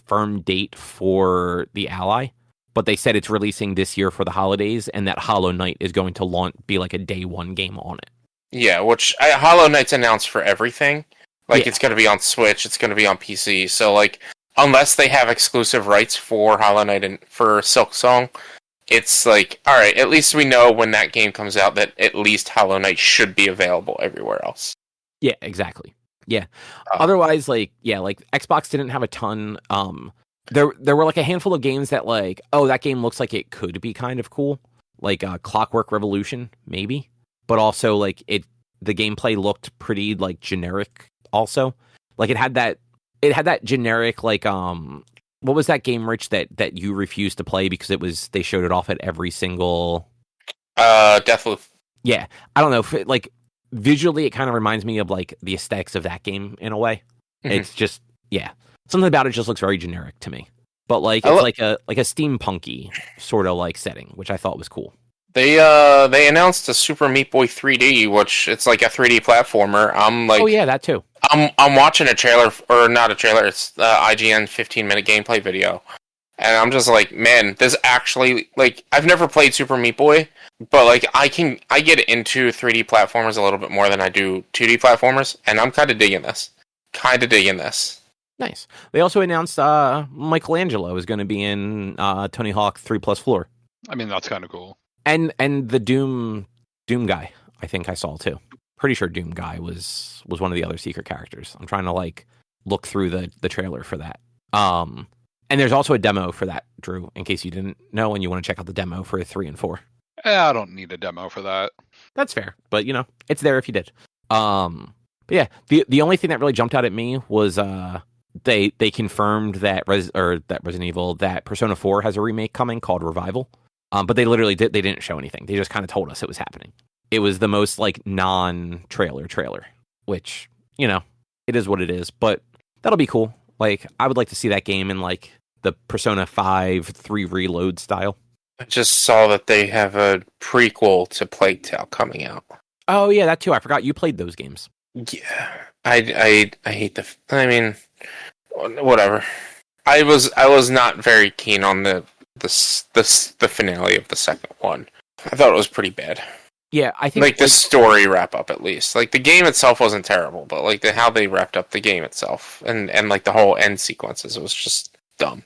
firm date for the Ally, but they said it's releasing this year for the holidays, and that Hollow Knight is going to be like a day one game on it. Yeah, which Hollow Knight's announced for everything. Like, It's going to be on Switch, it's going to be on PC, so, like, unless they have exclusive rights for Hollow Knight and for Silksong, it's like, alright, at least we know when that game comes out that at least Hollow Knight should be available everywhere else. Yeah, exactly. Yeah. Otherwise, like Xbox didn't have a ton. There were like a handful of games that like, oh, that game looks like it could be kind of cool. Like Clockwork Revolution, maybe. But also like the gameplay looked pretty like generic also. Like it had that generic like what was that game, Rich, that you refused to play because they showed it off at every single Deathloop. Yeah. I don't know, like visually it kind of reminds me of like the aesthetics of that game in a way. Mm-hmm. It's just something about it just looks very generic to me. But like it's like a steampunky sort of like setting, which I thought was cool. They announced a Super Meat Boy 3D, which it's like a 3D platformer. I'm like, oh yeah, that too. I'm watching a trailer, or not a trailer. It's the IGN 15-minute gameplay video, and I'm just like, man, this actually like I've never played Super Meat Boy, but like I get into 3D platformers a little bit more than I do 2D platformers, and I'm kind of digging this. Nice. They also announced Michelangelo is going to be in Tony Hawk 3 Plus Floor. I mean, that's kind of cool. And the Doom guy, I think I saw too. Pretty sure Doom guy was one of the other secret characters. I'm trying to like look through the trailer for that. And there's also a demo for that, Drew, in case you didn't know and you want to check out the demo for 3 and 4. I don't need a demo for that. That's fair, but you know, it's there if you did. But yeah, the only thing that really jumped out at me was they confirmed that Resident Evil, that Persona 4 has a remake coming called Revival. But they literally didn't show anything. They just kind of told us it was happening. It was the most like non-trailer trailer, which, you know, it is what it is, but that'll be cool. Like, I would like to see that game in like the Persona 5 3 Reload style. I just saw that they have a prequel to Plague Tale coming out. Oh yeah, that too. I forgot you played those games. Yeah, I hate I mean, whatever. I was not very keen on the finale of the second one. I thought it was pretty bad. Yeah, I think like the story wrap up at least. Like the game itself wasn't terrible, but like how they wrapped up the game itself and like the whole end sequences was just dumb.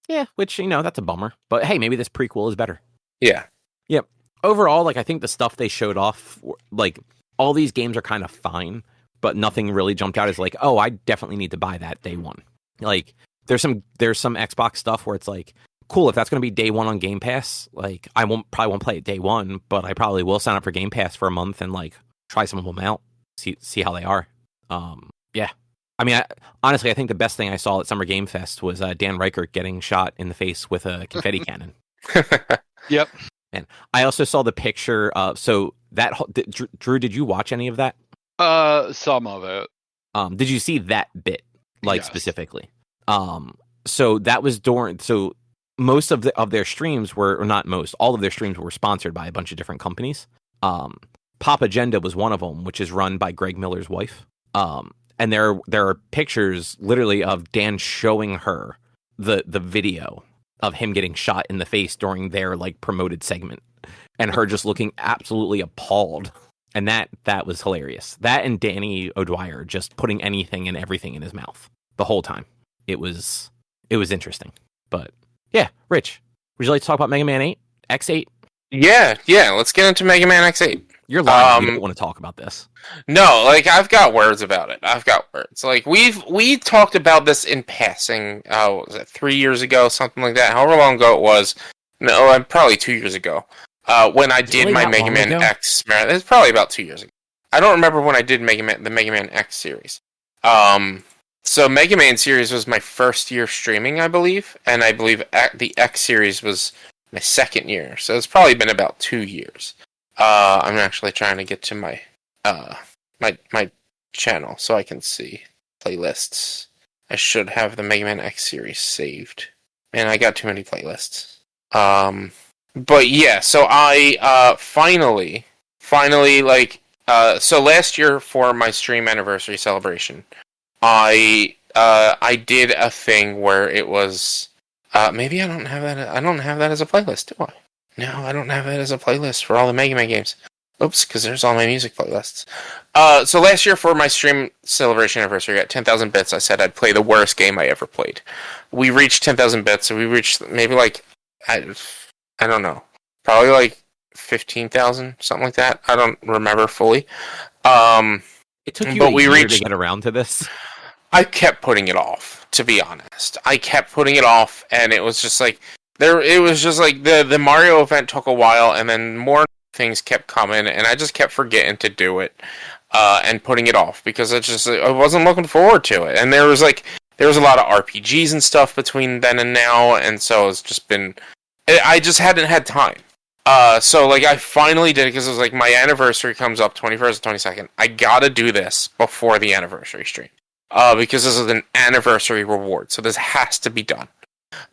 Yeah, which, you know, that's a bummer. But hey, maybe this prequel is better. Yeah. Yep. Overall, like I think the stuff they showed off, like all these games are kind of fine, but nothing really jumped out as like, oh, I definitely need to buy that day one. Like there's some Xbox stuff where it's like, cool, if that's going to be day one on Game Pass, like I probably won't play it day one, but I probably will sign up for Game Pass for a month and like try some of them out, see how they are. Yeah. I mean, honestly, I think the best thing I saw at Summer Game Fest was Dan Reichert getting shot in the face with a confetti cannon. Yep. And I also saw the picture of, so that, Drew, did you watch any of that? Some of it. Did you see that bit, like Yes. specifically? So that was so most of their streams were, or not most, all of their streams were sponsored by a bunch of different companies. Pop Agenda was one of them, which is run by Greg Miller's wife. And there are pictures literally of Dan showing her the video of him getting shot in the face during their like promoted segment, and her just looking absolutely appalled. And that was hilarious. That and Danny O'Dwyer just putting anything and everything in his mouth the whole time. It was interesting. But yeah, Rich, would you like to talk about Mega Man 8, X8? Yeah, let's get into Mega Man X8. You're lying. You don't want to talk about this. No, like I've got words about it. Like we talked about this in passing. What was it 3 years ago, something like that? However long ago it was. No, probably 2 years ago. When I did my Mega Man X marathon, it's probably about 2 years ago. I don't remember when I did the Mega Man X series. So Mega Man series was my first year streaming, I believe, and I believe the X series was my second year. So it's probably been about 2 years. I'm actually trying to get to my my channel so I can see playlists. I should have the Mega Man X series saved. Man, I got too many playlists. But yeah, so I finally so last year for my stream anniversary celebration, I did a thing where it was maybe I don't have that as a playlist, do I? No, I don't have it as a playlist for all the Mega Man games. Oops, because there's all my music playlists. So last year for my stream celebration anniversary at 10,000 bits, I said I'd play the worst game I ever played. We reached 10,000 bits, so we reached maybe like I don't know, probably like 15,000, something like that. I don't remember fully. It took you a year to get around to this. I kept putting it off, to be honest. I kept putting it off, and it was just like the Mario event took a while, and then more things kept coming, and I just kept forgetting to do it and putting it off because I wasn't looking forward to it. And there was a lot of RPGs and stuff between then and now, and so it's just been I just hadn't had time. So like I finally did it because it was like my anniversary comes up 21st and 22nd. I gotta do this before the anniversary stream because this is an anniversary reward, so this has to be done.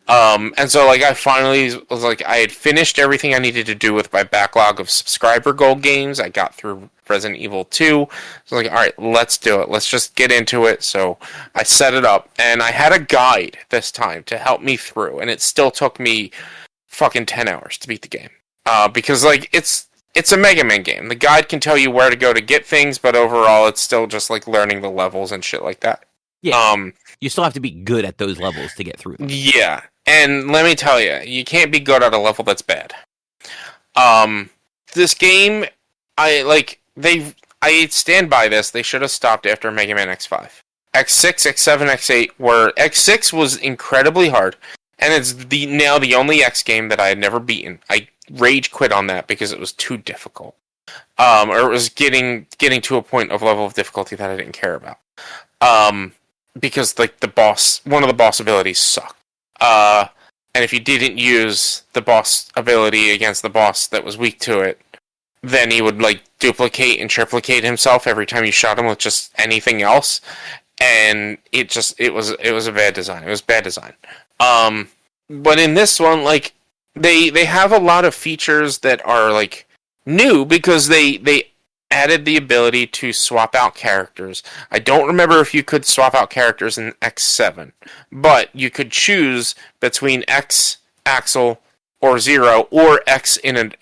And so like I finally was like I had finished everything I needed to do with my backlog of subscriber gold games. I got through Resident Evil 2. So like, all right, let's do it. Let's just get into it. So I set it up, and I had a guide this time to help me through, and it still took me fucking 10 hours to beat the game. Because like it's a Mega Man game. The guide can tell you where to go to get things, but overall it's still just like learning the levels and shit like that. Yeah. you still have to be good at those levels to get through them. Yeah, and let me tell you, you can't be good at a level that's bad. This game, I stand by this. They should have stopped after Mega Man X5. X6, X7, X8 were... X6 was incredibly hard, and it's now the only X game that I had never beaten. I rage quit on that because it was too difficult. Or it was getting to a point of level of difficulty that I didn't care about. Because like one of the boss abilities sucked. And if you didn't use the boss ability against the boss that was weak to it, then he would like duplicate and triplicate himself every time you shot him with just anything else. And it was a bad design. It was bad design. But in this one, like they have a lot of features that are like new because they added the ability to swap out characters. I don't remember if you could swap out characters in X7, but you could choose between X, Axel, or Zero, or X in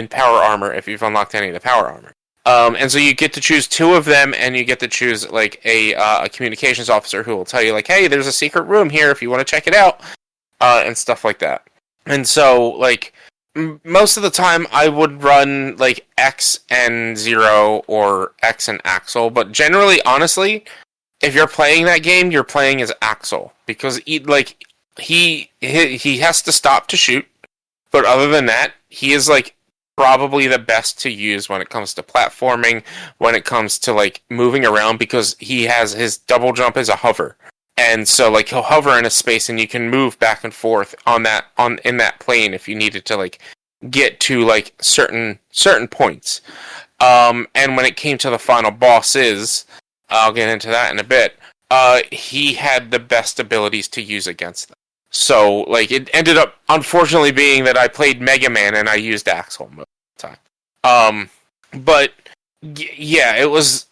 power armor if you've unlocked any of the power armor. And so you get to choose two of them, and you get to choose like a communications officer who will tell you like, hey, there's a secret room here if you want to check it out, and stuff like that. And so like most of the time I would run like X and Zero or X and Axel, but generally, honestly, if you're playing that game, you're playing as Axel because he has to stop to shoot, but other than that, he is like probably the best to use when it comes to platforming, when it comes to like moving around because he has his double jump as a hover. And so, like, he'll hover in a space, and you can move back and forth in that plane if you needed to, like, get to like certain points. And when it came to the final bosses, I'll get into that in a bit. He had the best abilities to use against them. So, like, it ended up unfortunately being that I played Mega Man and I used Axel most of the time. But yeah, it was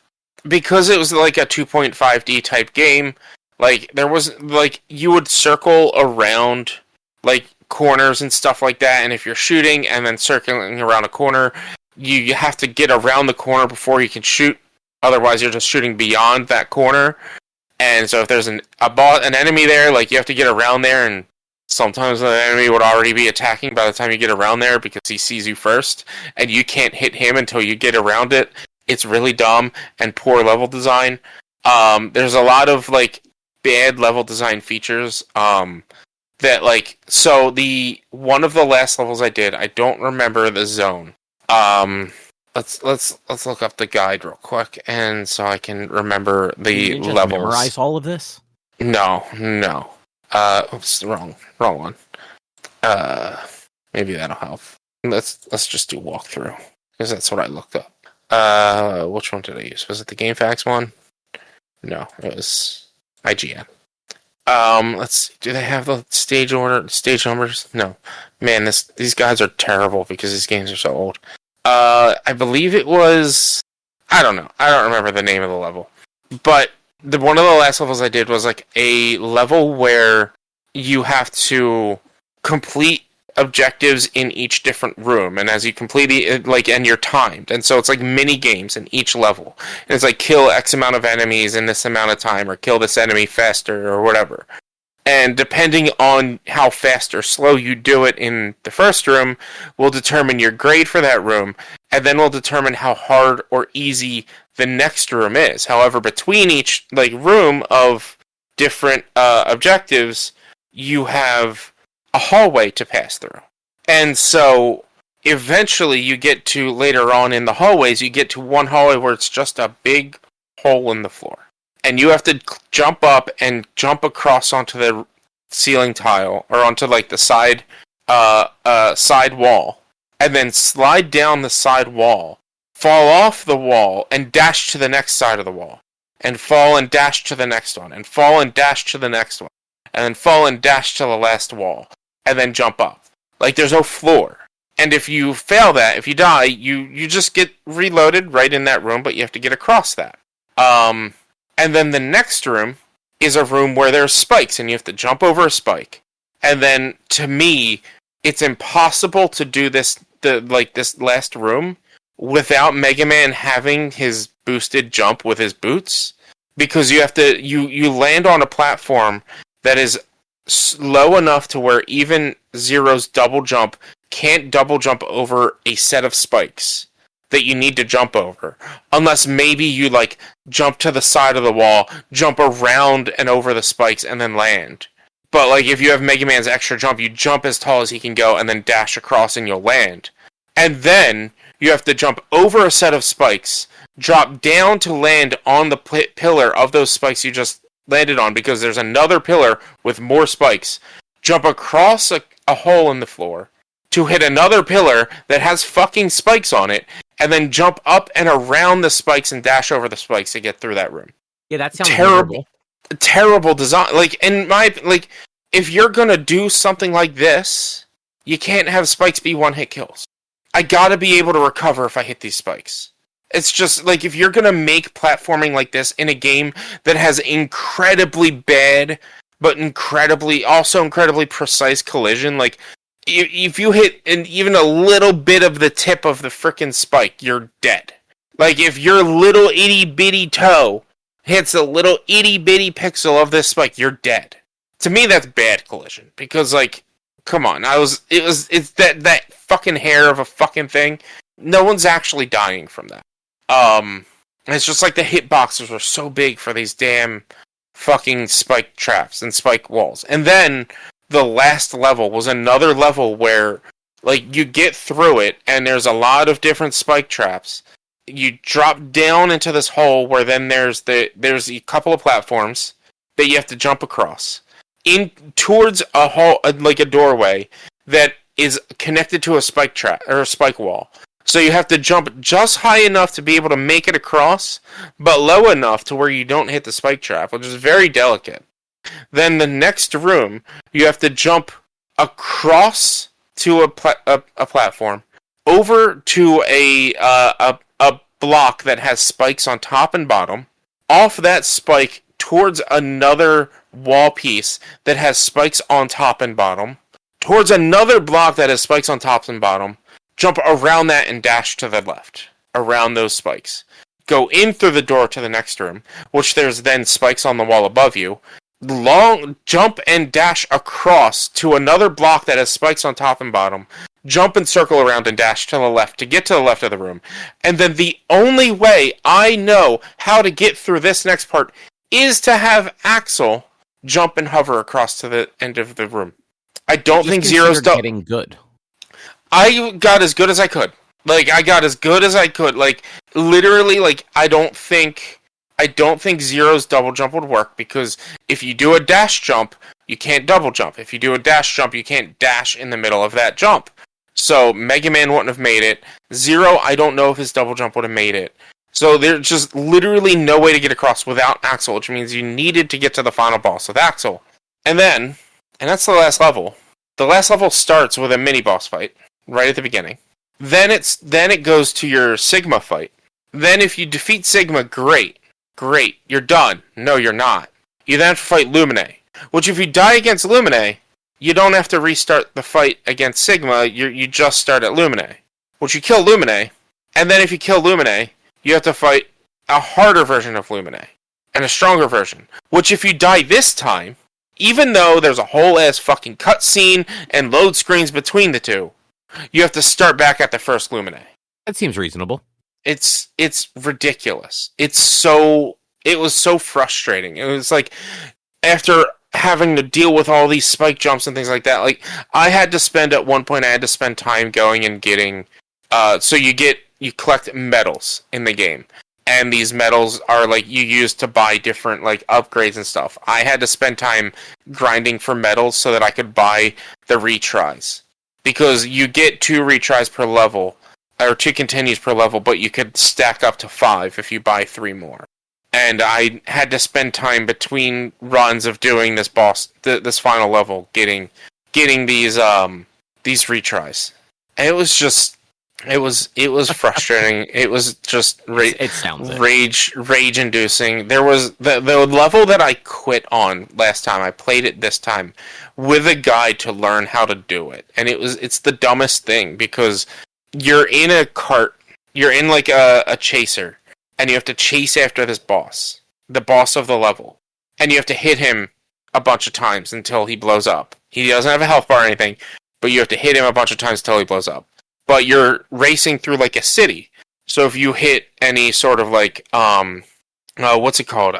because it was like a 2.5D type game. Like, there was, like, you would circle around, like, corners and stuff like that, and if you're shooting and then circling around a corner, you have to get around the corner before you can shoot, otherwise you're just shooting beyond that corner. And so if there's an enemy there, like, you have to get around there, and sometimes the enemy would already be attacking by the time you get around there because he sees you first, and you can't hit him until you get around it. It's really dumb and poor level design. There's a lot of, like, bad level design features that like so the one of the last levels I did, I don't remember the zone. Let's look up the guide real quick and so I can remember the you just levels. Memorize all of this? No. Oops, wrong one. Maybe that'll help. Let's just do walkthrough because that's what I looked up. Which one did I use? Was it the GameFAQs one? No, it was IGN. Let's see. Do they have the stage numbers? No. Man, these guys are terrible because these games are so old. I believe it was... I don't know. I don't remember the name of the level. But one of the last levels I did was like a level where you have to complete objectives in each different room, and as you complete it, like, and you're timed, and so it's like mini games in each level, and it's like kill X amount of enemies in this amount of time, or kill this enemy faster, or whatever. And depending on how fast or slow you do it in the first room, will determine your grade for that room, and then will determine how hard or easy the next room is. However, between each like room of different objectives, you have a hallway to pass through. And so eventually you get to, later on in the hallways, you get to one hallway where it's just a big hole in the floor. And you have to jump up and jump across onto the ceiling tile, or onto like the side wall, and then slide down the side wall, fall off the wall, and dash to the next side of the wall. And fall and dash to the next one, and fall and dash to the next one, and then fall and dash to the last wall, and then jump up. Like, there's no floor. And if you fail that, if you die, you just get reloaded right in that room, but you have to get across that. And then the next room is a room where there's spikes, and you have to jump over a spike. And then, to me, it's impossible to do this last room without Mega Man having his boosted jump with his boots, because you have to you land on a platform that is low enough to where even Zero's double jump can't double jump over a set of spikes that you need to jump over, unless maybe you like jump to the side of the wall, jump around and over the spikes, and then land. But like if you have Mega Man's extra jump, you jump as tall as he can go and then dash across and you'll land. And then you have to jump over a set of spikes, drop down to land on the pillar of those spikes you just landed on, because there's another pillar with more spikes, jump across a hole in the floor to hit another pillar that has fucking spikes on it, and then jump up and around the spikes and dash over the spikes to get through that room. Yeah, that sounds terrible. Terrible design. Like, if you're gonna do something like this, you can't have spikes be one-hit kills. I gotta be able to recover if I hit these spikes. It's just, like, if you're gonna make platforming like this in a game that has incredibly bad, but incredibly precise collision, like, if you hit even a little bit of the tip of the frickin' spike, you're dead. Like, if your little itty-bitty toe hits a little itty-bitty pixel of this spike, you're dead. To me, that's bad collision. Because, like, come on. It's that fucking hair of a fucking thing. No one's actually dying from that. It's just like the hitboxes were so big for these damn fucking spike traps and spike walls. And then the last level was another level where, like, you get through it and there's a lot of different spike traps. You drop down into this hole where then there's a couple of platforms that you have to jump across in towards a hole, like a doorway that is connected to a spike trap or a spike wall. So you have to jump just high enough to be able to make it across, but low enough to where you don't hit the spike trap, which is very delicate. Then the next room, you have to jump across to a platform, over to a block that has spikes on top and bottom, off that spike towards another wall piece that has spikes on top and bottom, towards another block that has spikes on top and bottom, jump around that and dash to the left, around those spikes. Go in through the door to the next room, which there's then spikes on the wall above you. Long jump and dash across to another block that has spikes on top and bottom. Jump and circle around and dash to the left to get to the left of the room. And then the only way I know how to get through this next part is to have Axel jump and hover across to the end of the room. I don't think Zero's getting good. I got as good as I could. Like, literally, like, I don't think Zero's double jump would work, because if you do a dash jump, you can't double jump. If you do a dash jump, you can't dash in the middle of that jump. So Mega Man wouldn't have made it. Zero, I don't know if his double jump would have made it. So there's just literally no way to get across without Axel, which means you needed to get to the final boss with Axel. And that's the last level. The last level starts with a mini boss fight right at the beginning. Then it goes to your Sigma fight. Then if you defeat Sigma, great, you're done. No, you're not. You then have to fight Lumine, which if you die against Lumine, you don't have to restart the fight against Sigma, you just start at Lumine. Which you kill Lumine, and then if you kill Lumine, you have to fight a harder version of Lumine, and a stronger version. Which if you die this time, even though there's a whole ass fucking cutscene and load screens between the two, you have to start back at the first Lumine. That seems reasonable. It's ridiculous. It was so frustrating. It was like, after having to deal with all these spike jumps and things like that, like, at one point I had to spend time going and getting, so you collect medals in the game. And these medals are, like, you use to buy different, like, upgrades and stuff. I had to spend time grinding for medals so that I could buy the retries. Because you get 2 retries per level, or 2 continues per level, but you could stack up to 5 if you buy 3 more. And I had to spend time between runs of doing this this final level, getting these retries. And it was frustrating. It was just rage inducing. There was the level that I quit on last time. I played it this time with a guide to learn how to do it, and it's the dumbest thing, because you're in a cart, you're in like a chaser, and you have to chase after this boss. the boss of the level, and you have to hit him a bunch of times until he blows up. He doesn't have a health bar or anything, but you have to hit him a bunch of times until he blows up. But you're racing through like a city, so if you hit any sort of like what's it called?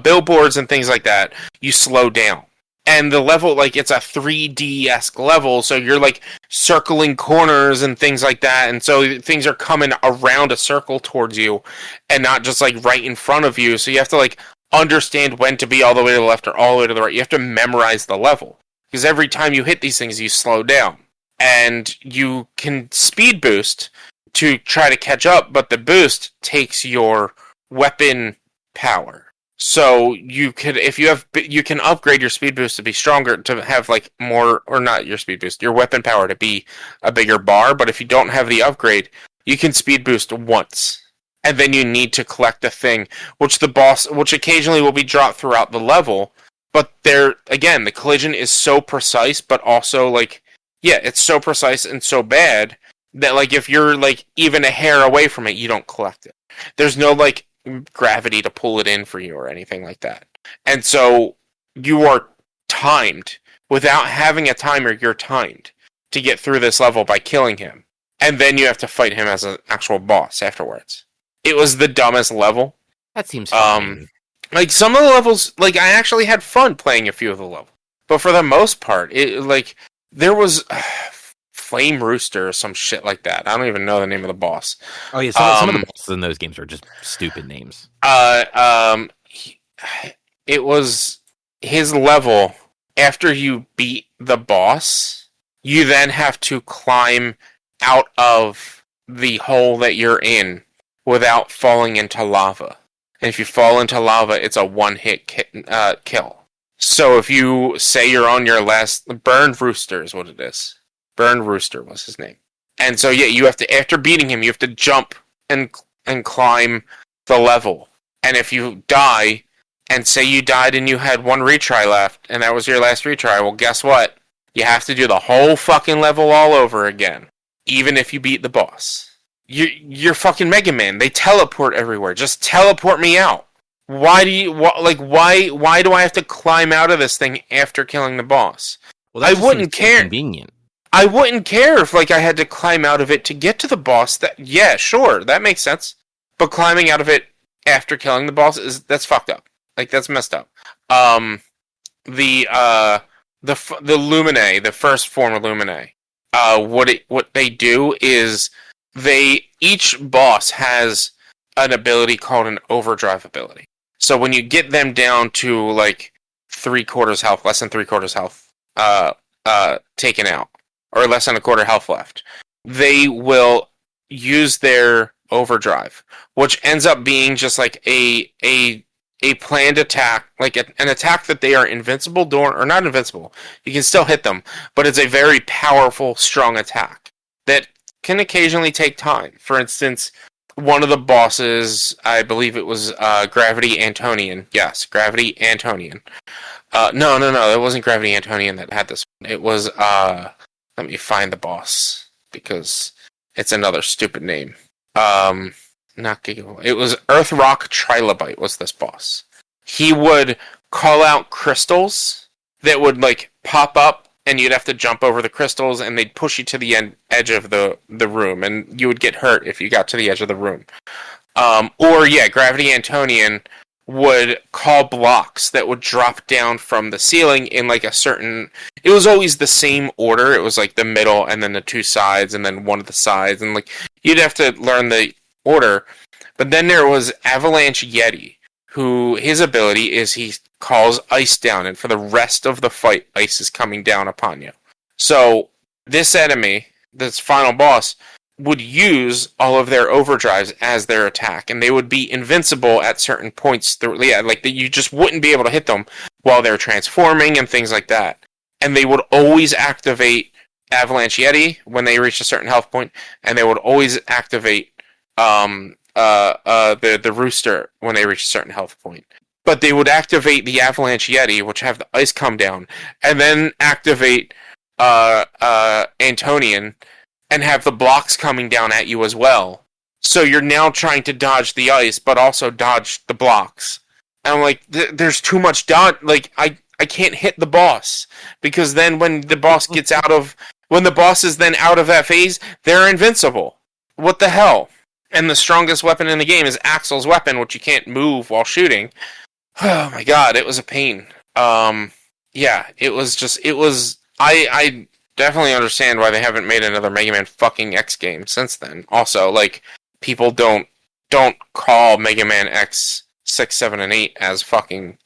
Billboards and things like that, you slow down. And the level, like, it's a 3D-esque level, so you're, like, circling corners and things like that, and so things are coming around a circle towards you, and not just, like, right in front of you, so you have to, like, understand when to be all the way to the left or all the way to the right. You have to memorize the level, because every time you hit these things, you slow down. And you can speed boost to try to catch up, but the boost takes your weapon power. So you can upgrade your speed boost to be stronger, to have like more, or not your speed boost, your weapon power to be a bigger bar. But if you don't have the upgrade, you can speed boost once, and then you need to collect a thing, which occasionally will be dropped throughout the level. But there again, the collision is so precise, but also like, yeah, it's so precise and so bad that like if you're like even a hair away from it, you don't collect it. There's no like gravity to pull it in for you or anything like that. And so you are timed. Without having a timer, you're timed to get through this level by killing him. And then you have to fight him as an actual boss afterwards. It was the dumbest level. That seems fun. Like some of the levels, like I actually had fun playing a few of the levels. But for the most part, it like there was Flame Rooster or some shit like that. I don't even know the name of the boss. Oh yeah, some of the bosses in those games are just stupid names. It was his level. After you beat the boss, you then have to climb out of the hole that you're in without falling into lava. And if you fall into lava, it's a one-hit kill. So if you say you're on your last... Burned Rooster is what it is. Burned Rooster was his name. And so, yeah, you have to... After beating him, you have to jump and climb the level. And if you die, and say you died and you had one retry left, and that was your last retry, well, guess what? You have to do the whole fucking level all over again. Even if you beat the boss. You're fucking Mega Man. They teleport everywhere. Just teleport me out. Why do I have to climb out of this thing after killing the boss? Well, I wouldn't care. Convenient. I wouldn't care if like I had to climb out of it to get to the boss. Yeah, sure, that makes sense. But climbing out of it after killing the boss that's fucked up. Like that's messed up. The Lumine, the first form of Lumine, what they do is each boss has an ability called an overdrive ability. So when you get them down to like 3/4 health, less than 3/4 health, taken out, or less than a quarter health left, they will use their overdrive, which ends up being just like a planned attack, like an attack that they are invincible during, or not invincible. You can still hit them, but it's a very powerful, strong attack that can occasionally take time. For instance, one of the bosses, I believe it was Gravity Antonian. Yes, Gravity Antonian. No, it wasn't Gravity Antonian that had this one. It was, let me find the boss, because it's another stupid name. Not Giga. It was Earth Rock Trilobite was this boss. He would call out crystals that would, like, pop up, and you'd have to jump over the crystals, and they'd push you to the edge of the room, and you would get hurt if you got to the edge of the room. Gravity Antonian would call blocks that would drop down from the ceiling in like a certain... It was always the same order. It was like the middle, and then the two sides, and then one of the sides, and like you'd have to learn the order. But then there was Avalanche Yeti, who his ability is he calls ice down, and for the rest of the fight, ice is coming down upon you. So this enemy, this final boss, would use all of their overdrives as their attack, and they would be invincible at certain points. You just wouldn't be able to hit them while they're transforming and things like that. And they would always activate Avalanche Yeti when they reached a certain health point, and they would always activate the Rooster when they reached a certain health point. But they would activate the Avalanche Yeti, which have the ice come down, and then activate Antonian, and have the blocks coming down at you as well. So you're now trying to dodge the ice, but also dodge the blocks. And I'm like, there's too much dodge. Like, I can't hit the boss. Because then when the boss when the boss is then out of that phase, they're invincible. What the hell? And the strongest weapon in the game is Axel's weapon, which you can't move while shooting. Oh my god, it was a pain. Yeah, it was, I definitely understand why they haven't made another Mega Man fucking X game since then. Also, like, people don't call Mega Man X 6, 7, and 8 as fucking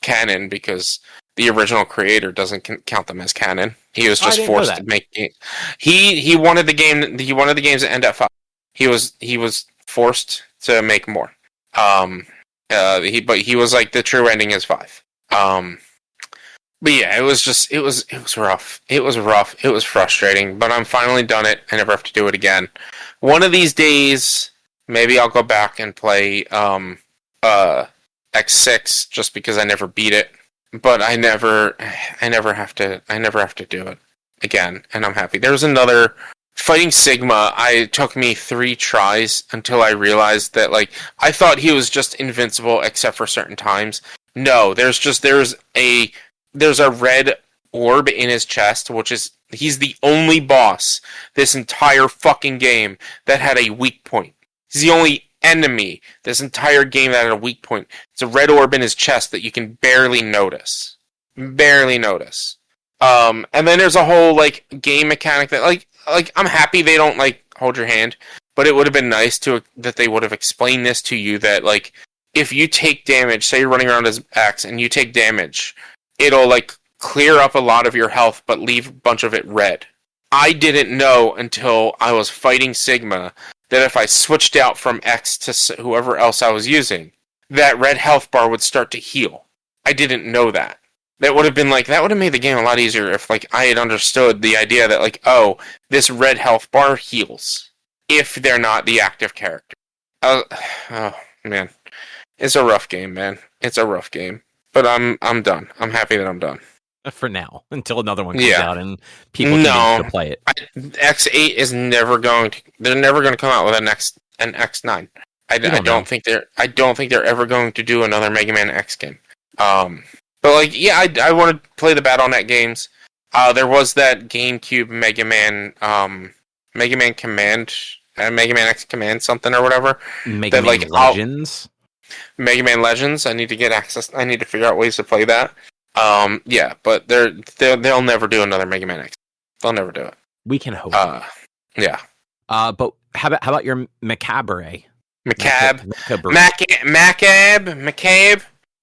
canon because the original creator doesn't count them as canon. He was just forced to make it. He wanted the game. He wanted the games to end at 5. He was forced to make more. But he was like, the true ending is 5. But yeah, it was rough. It was rough. It was frustrating. But I'm finally done it. I never have to do it again. One of these days, maybe I'll go back and play X6 just because I never beat it. But I never have to do it again, and I'm happy. There was another Fighting Sigma. It took me 3 tries until I realized that, like, I thought he was just invincible except for certain times. No, there's a red orb in his chest, which is he's the only boss this entire fucking game that had a weak point. He's the only enemy this entire game that had a weak point. It's a red orb in his chest that you can barely notice. And then there's a whole, like, game mechanic that, like I'm happy they don't, like, hold your hand, but it would have been nice that they would have explained this to you, that, like, if you take damage, say you're running around as X and you take damage, it'll, like, clear up a lot of your health but leave a bunch of it red. I didn't know until I was fighting Sigma that if I switched out from X to whoever else I was using, that red health bar would start to heal. I didn't know that. That would have made the game a lot easier if, like, I had understood the idea that, like, oh, this red health bar heals if they're not the active character. Oh man, it's a rough game, man. It's a rough game, but I'm done. I'm happy that I'm done. For now, until another one comes out and people can to play it. X8 is never going to. They're never going to come out with an X9. I don't think they're ever going to do another Mega Man X game. But, like, yeah, I want to play the BattleNet games. There was that GameCube Mega Man Command, Mega Man X Command something or whatever. Mega Man Legends. Mega Man Legends. I need to get access. I need to figure out ways to play that. Yeah, but they'll never do another Mega Man X. They'll never do it. We can hope. Yeah. But how about your Macabre? Macabre.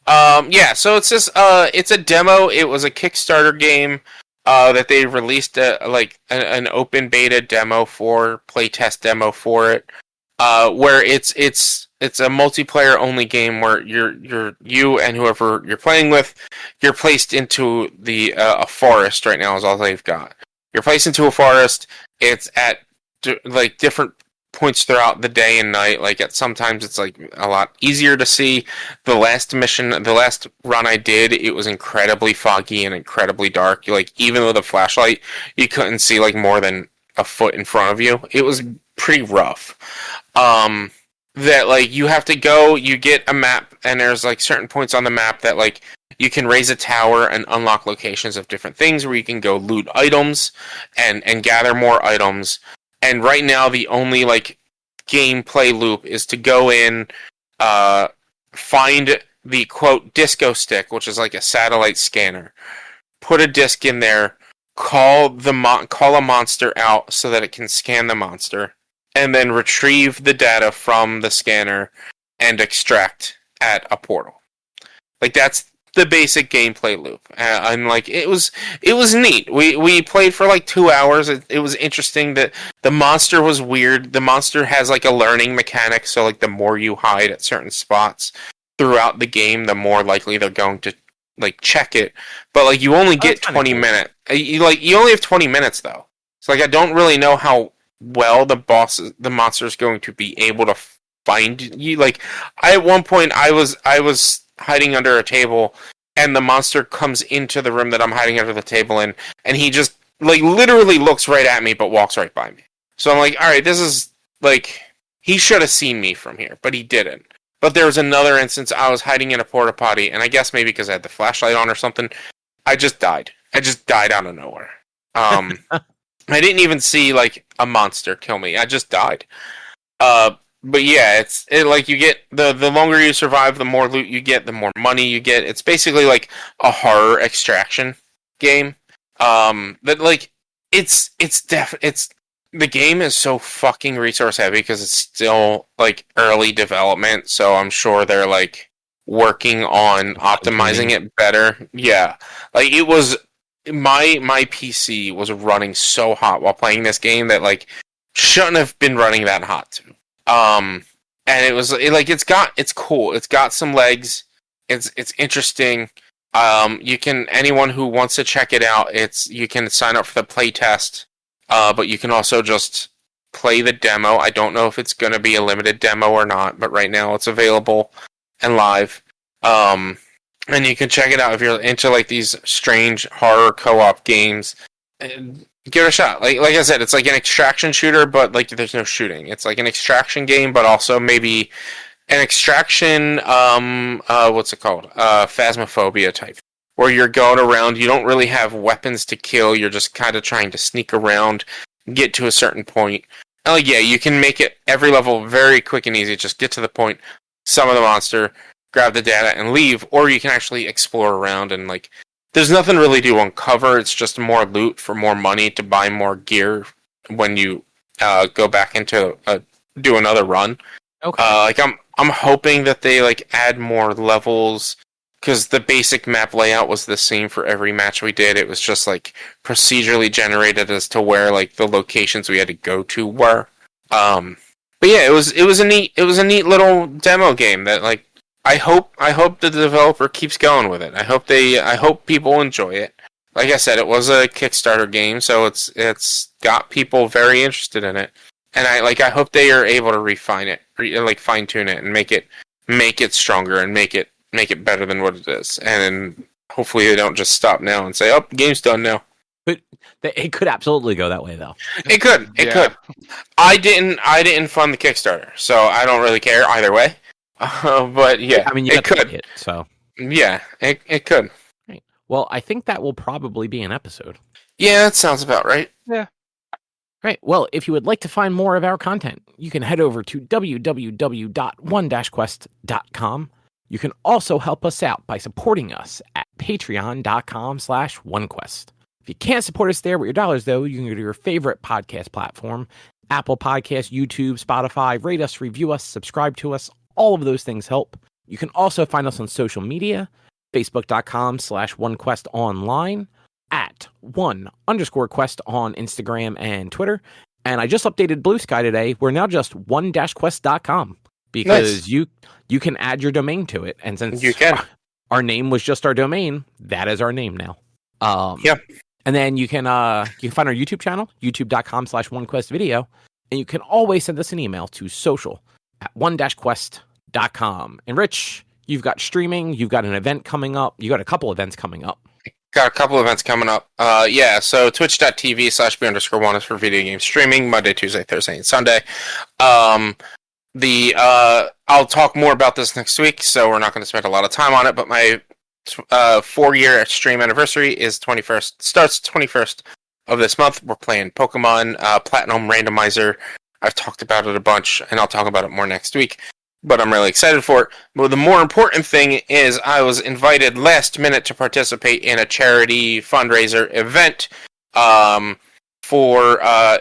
Yeah, so it's just it's a demo. It was a Kickstarter game that they released an open beta demo playtest demo for it. Where it's a multiplayer only game where you and whoever you're playing with, you're placed into a forest right now is all they've got. You're placed into a forest. It's at different points throughout the day and night. Like sometimes it's like a lot easier to see. The last run I did, it was incredibly foggy and incredibly dark. Like even with a flashlight, you couldn't see like more than a foot in front of you. It was pretty rough. That like you have to go, you get a map, and there's like certain points on the map that like you can raise a tower and unlock locations of different things where you can go loot items and gather more items. And right now the only like gameplay loop is to go in, find the quote disco stick, which is like a satellite scanner, put a disc in there, call a monster out so that it can scan the monster, and then retrieve the data from the scanner and extract at a portal. Like that's the basic gameplay loop. And like it was neat. We played for like 2 hours. It was interesting that the monster was weird. The monster has like a learning mechanic, so like the more you hide at certain spots throughout the game, the more likely they're going to like check it. But like you only get 20 minutes. You only have 20 minutes though. So like I don't really know how well the monster is going to be able to find you. Like at one point I was hiding under a table, and the monster comes into the room that I'm hiding under the table in, and he just like literally looks right at me but walks right by me. So I'm like, all right, this is like, he should have seen me from here, but he didn't. But there was another instance, I was hiding in a porta potty, and I guess maybe because I had the flashlight on or something, I just died. I just died out of nowhere. I didn't even see like a monster kill me. I just died. But yeah, like you get the longer you survive, the more loot you get, the more money you get. It's basically like a horror extraction game. That like it's the game is so fucking resource heavy because it's still like early development. So I'm sure they're like working on optimizing it better. Yeah, like it was my PC was running so hot while playing this game that like shouldn't have been running that hot. And it's cool. It's got some legs. It's interesting. Anyone who wants to check it out, you can sign up for the play test. But you can also just play the demo. I don't know if it's going to be a limited demo or not, but right now it's available and live. And you can check it out if you're into like these strange horror co-op games. Give it a shot. Like I said, it's like an extraction shooter, but like there's no shooting. It's like an extraction game, but also maybe an extraction. What's it called? Phasmophobia type, where you're going around. You don't really have weapons to kill. You're just kind of trying to sneak around, get to a certain point. And like yeah, you can make it every level very quick and easy. Just get to the point, summon the monster, grab the data, and leave. Or you can actually explore around and like. There's nothing really to uncover. It's just more loot for more money to buy more gear when you go back into do another run. Okay. Like I'm hoping that they like add more levels because the basic map layout was the same for every match we did. It was just like procedurally generated as to where like the locations we had to go to were. But yeah, it was a neat little demo game that like. I hope the developer keeps going with it. I hope people enjoy it. Like I said, it was a Kickstarter game, so it's got people very interested in it. And I hope they are able to refine it, fine tune it, and make it stronger and make it better than what it is. And hopefully they don't just stop now and say, "Oh, the game's done now." But it could absolutely go that way, though. It could. I didn't fund the Kickstarter, so I don't really care either way. But yeah, I mean, you could hit, so yeah, it could. Right. Well, I think that will probably be an episode. Yeah, that sounds about right. Yeah. Right. Well, if you would like to find more of our content, you can head over to www.one-quest.com. You can also help us out by supporting us at patreon.com/onequest. If you can't support us there with your dollars, though, you can go to your favorite podcast platform, Apple Podcasts, YouTube, Spotify, rate us, review us, subscribe to us. All of those things help. You can also find us on social media, facebook.com/onequestonline, at @1_quest on Instagram and Twitter. And I just updated Blue Sky today. We're now just one-quest.com because you can add your domain to it. And since you can. Our name was just our domain, that is our name now. Yep. And then you can find our YouTube channel, youtube.com/onequestvideo. And you can always send us an email to social@one-quest.com. And Rich, you've got streaming, you've got an event coming up, you got a couple events coming up. Got a couple events coming up. Yeah, so twitch.tv/b_1 is for video game streaming, Monday, Tuesday, Thursday, and Sunday. I'll talk more about this next week, so we're not going to spend a lot of time on it, but my 4-year stream anniversary is 21st, starts 21st of this month. We're playing Pokemon Platinum Randomizer. I've talked about it a bunch, and I'll talk about it more next week. But I'm really excited for it. But the more important thing is I was invited last minute to participate in a charity fundraiser event for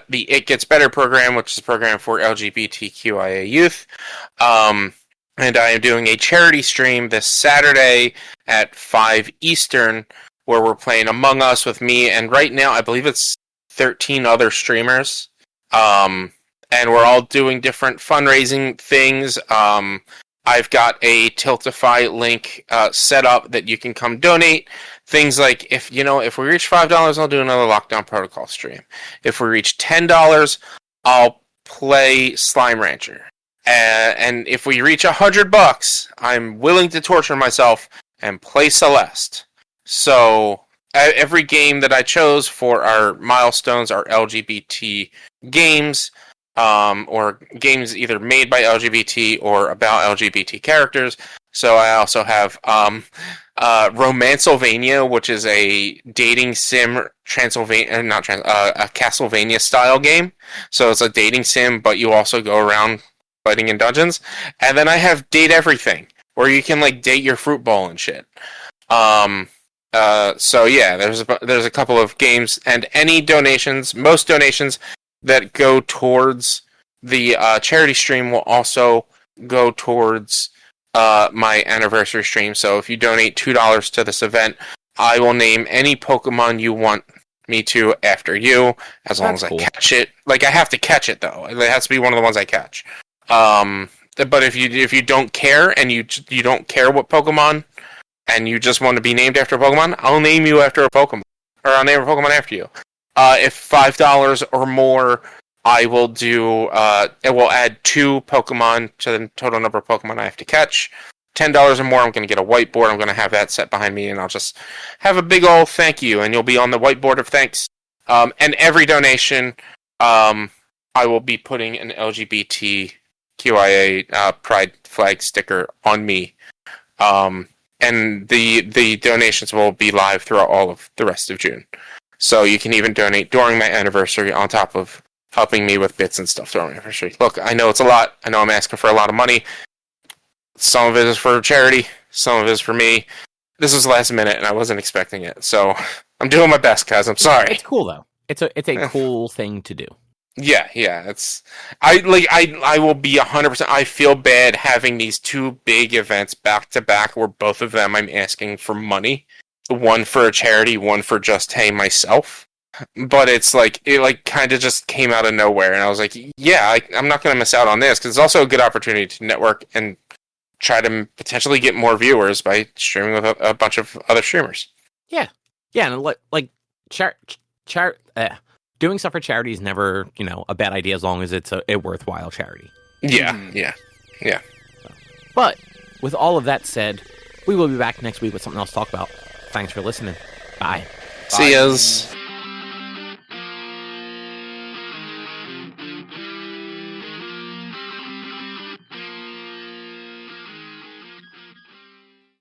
the It Gets Better program, which is a program for LGBTQIA youth. And I am doing a charity stream this Saturday at 5 Eastern, where we're playing Among Us with me, and right now I believe it's 13 other streamers. And we're all doing different fundraising things. I've got a Tiltify link set up that you can come donate. Things like if we reach $5, I'll do another Lockdown Protocol stream. If we reach $10, I'll play Slime Rancher. And if we reach $100, I'm willing to torture myself and play Celeste. So every game that I chose for our milestones are LGBT games, or games either made by LGBT or about LGBT characters. So I also have Romancylvania, which is a dating sim a Castlevania style game. So it's a dating sim, but you also go around fighting in dungeons. And then I have Date Everything, where you can like date your fruit bowl and shit. So yeah, there's a couple of games, and most donations that go towards the charity stream will also go towards my anniversary stream. So if you donate $2 to this event, I will name any Pokemon you want me to after you, as long as I catch it. Like, I have to catch it though. It has to be one of the ones I catch. But if you don't care and you don't care what Pokemon, and you just want to be named after a Pokemon, I'll name you after a Pokemon, or I'll name a Pokemon after you. If $5 or more, I will do. It will add 2 Pokemon to the total number of Pokemon I have to catch. $10 or more, I'm going to get a whiteboard. I'm going to have that set behind me, and I'll just have a big old thank you, and you'll be on the whiteboard of thanks. And every donation, I will be putting an LGBTQIA Pride flag sticker on me. And the donations will be live throughout all of the rest of June. So you can even donate during my anniversary on top of helping me with bits and stuff during my anniversary. Look, I know it's a lot. I know I'm asking for a lot of money. Some of it is for charity. Some of it is for me. This was last minute, and I wasn't expecting it. So I'm doing my best, guys. I'm sorry. It's cool, though. It's a cool thing to do. Yeah. I will be 100%. I feel bad having these 2 big events back to back, where both of them I'm asking for money. One for a charity, one for just hey myself. But it kind of just came out of nowhere, and I was like, yeah, I'm not going to miss out on this, because it's also a good opportunity to network and try to potentially get more viewers by streaming with a bunch of other streamers. Yeah, and like doing stuff for charity is never, a bad idea as long as it's a worthwhile charity. Yeah. But with all of that said, we will be back next week with something else to talk about. Thanks for listening. Bye. See yas.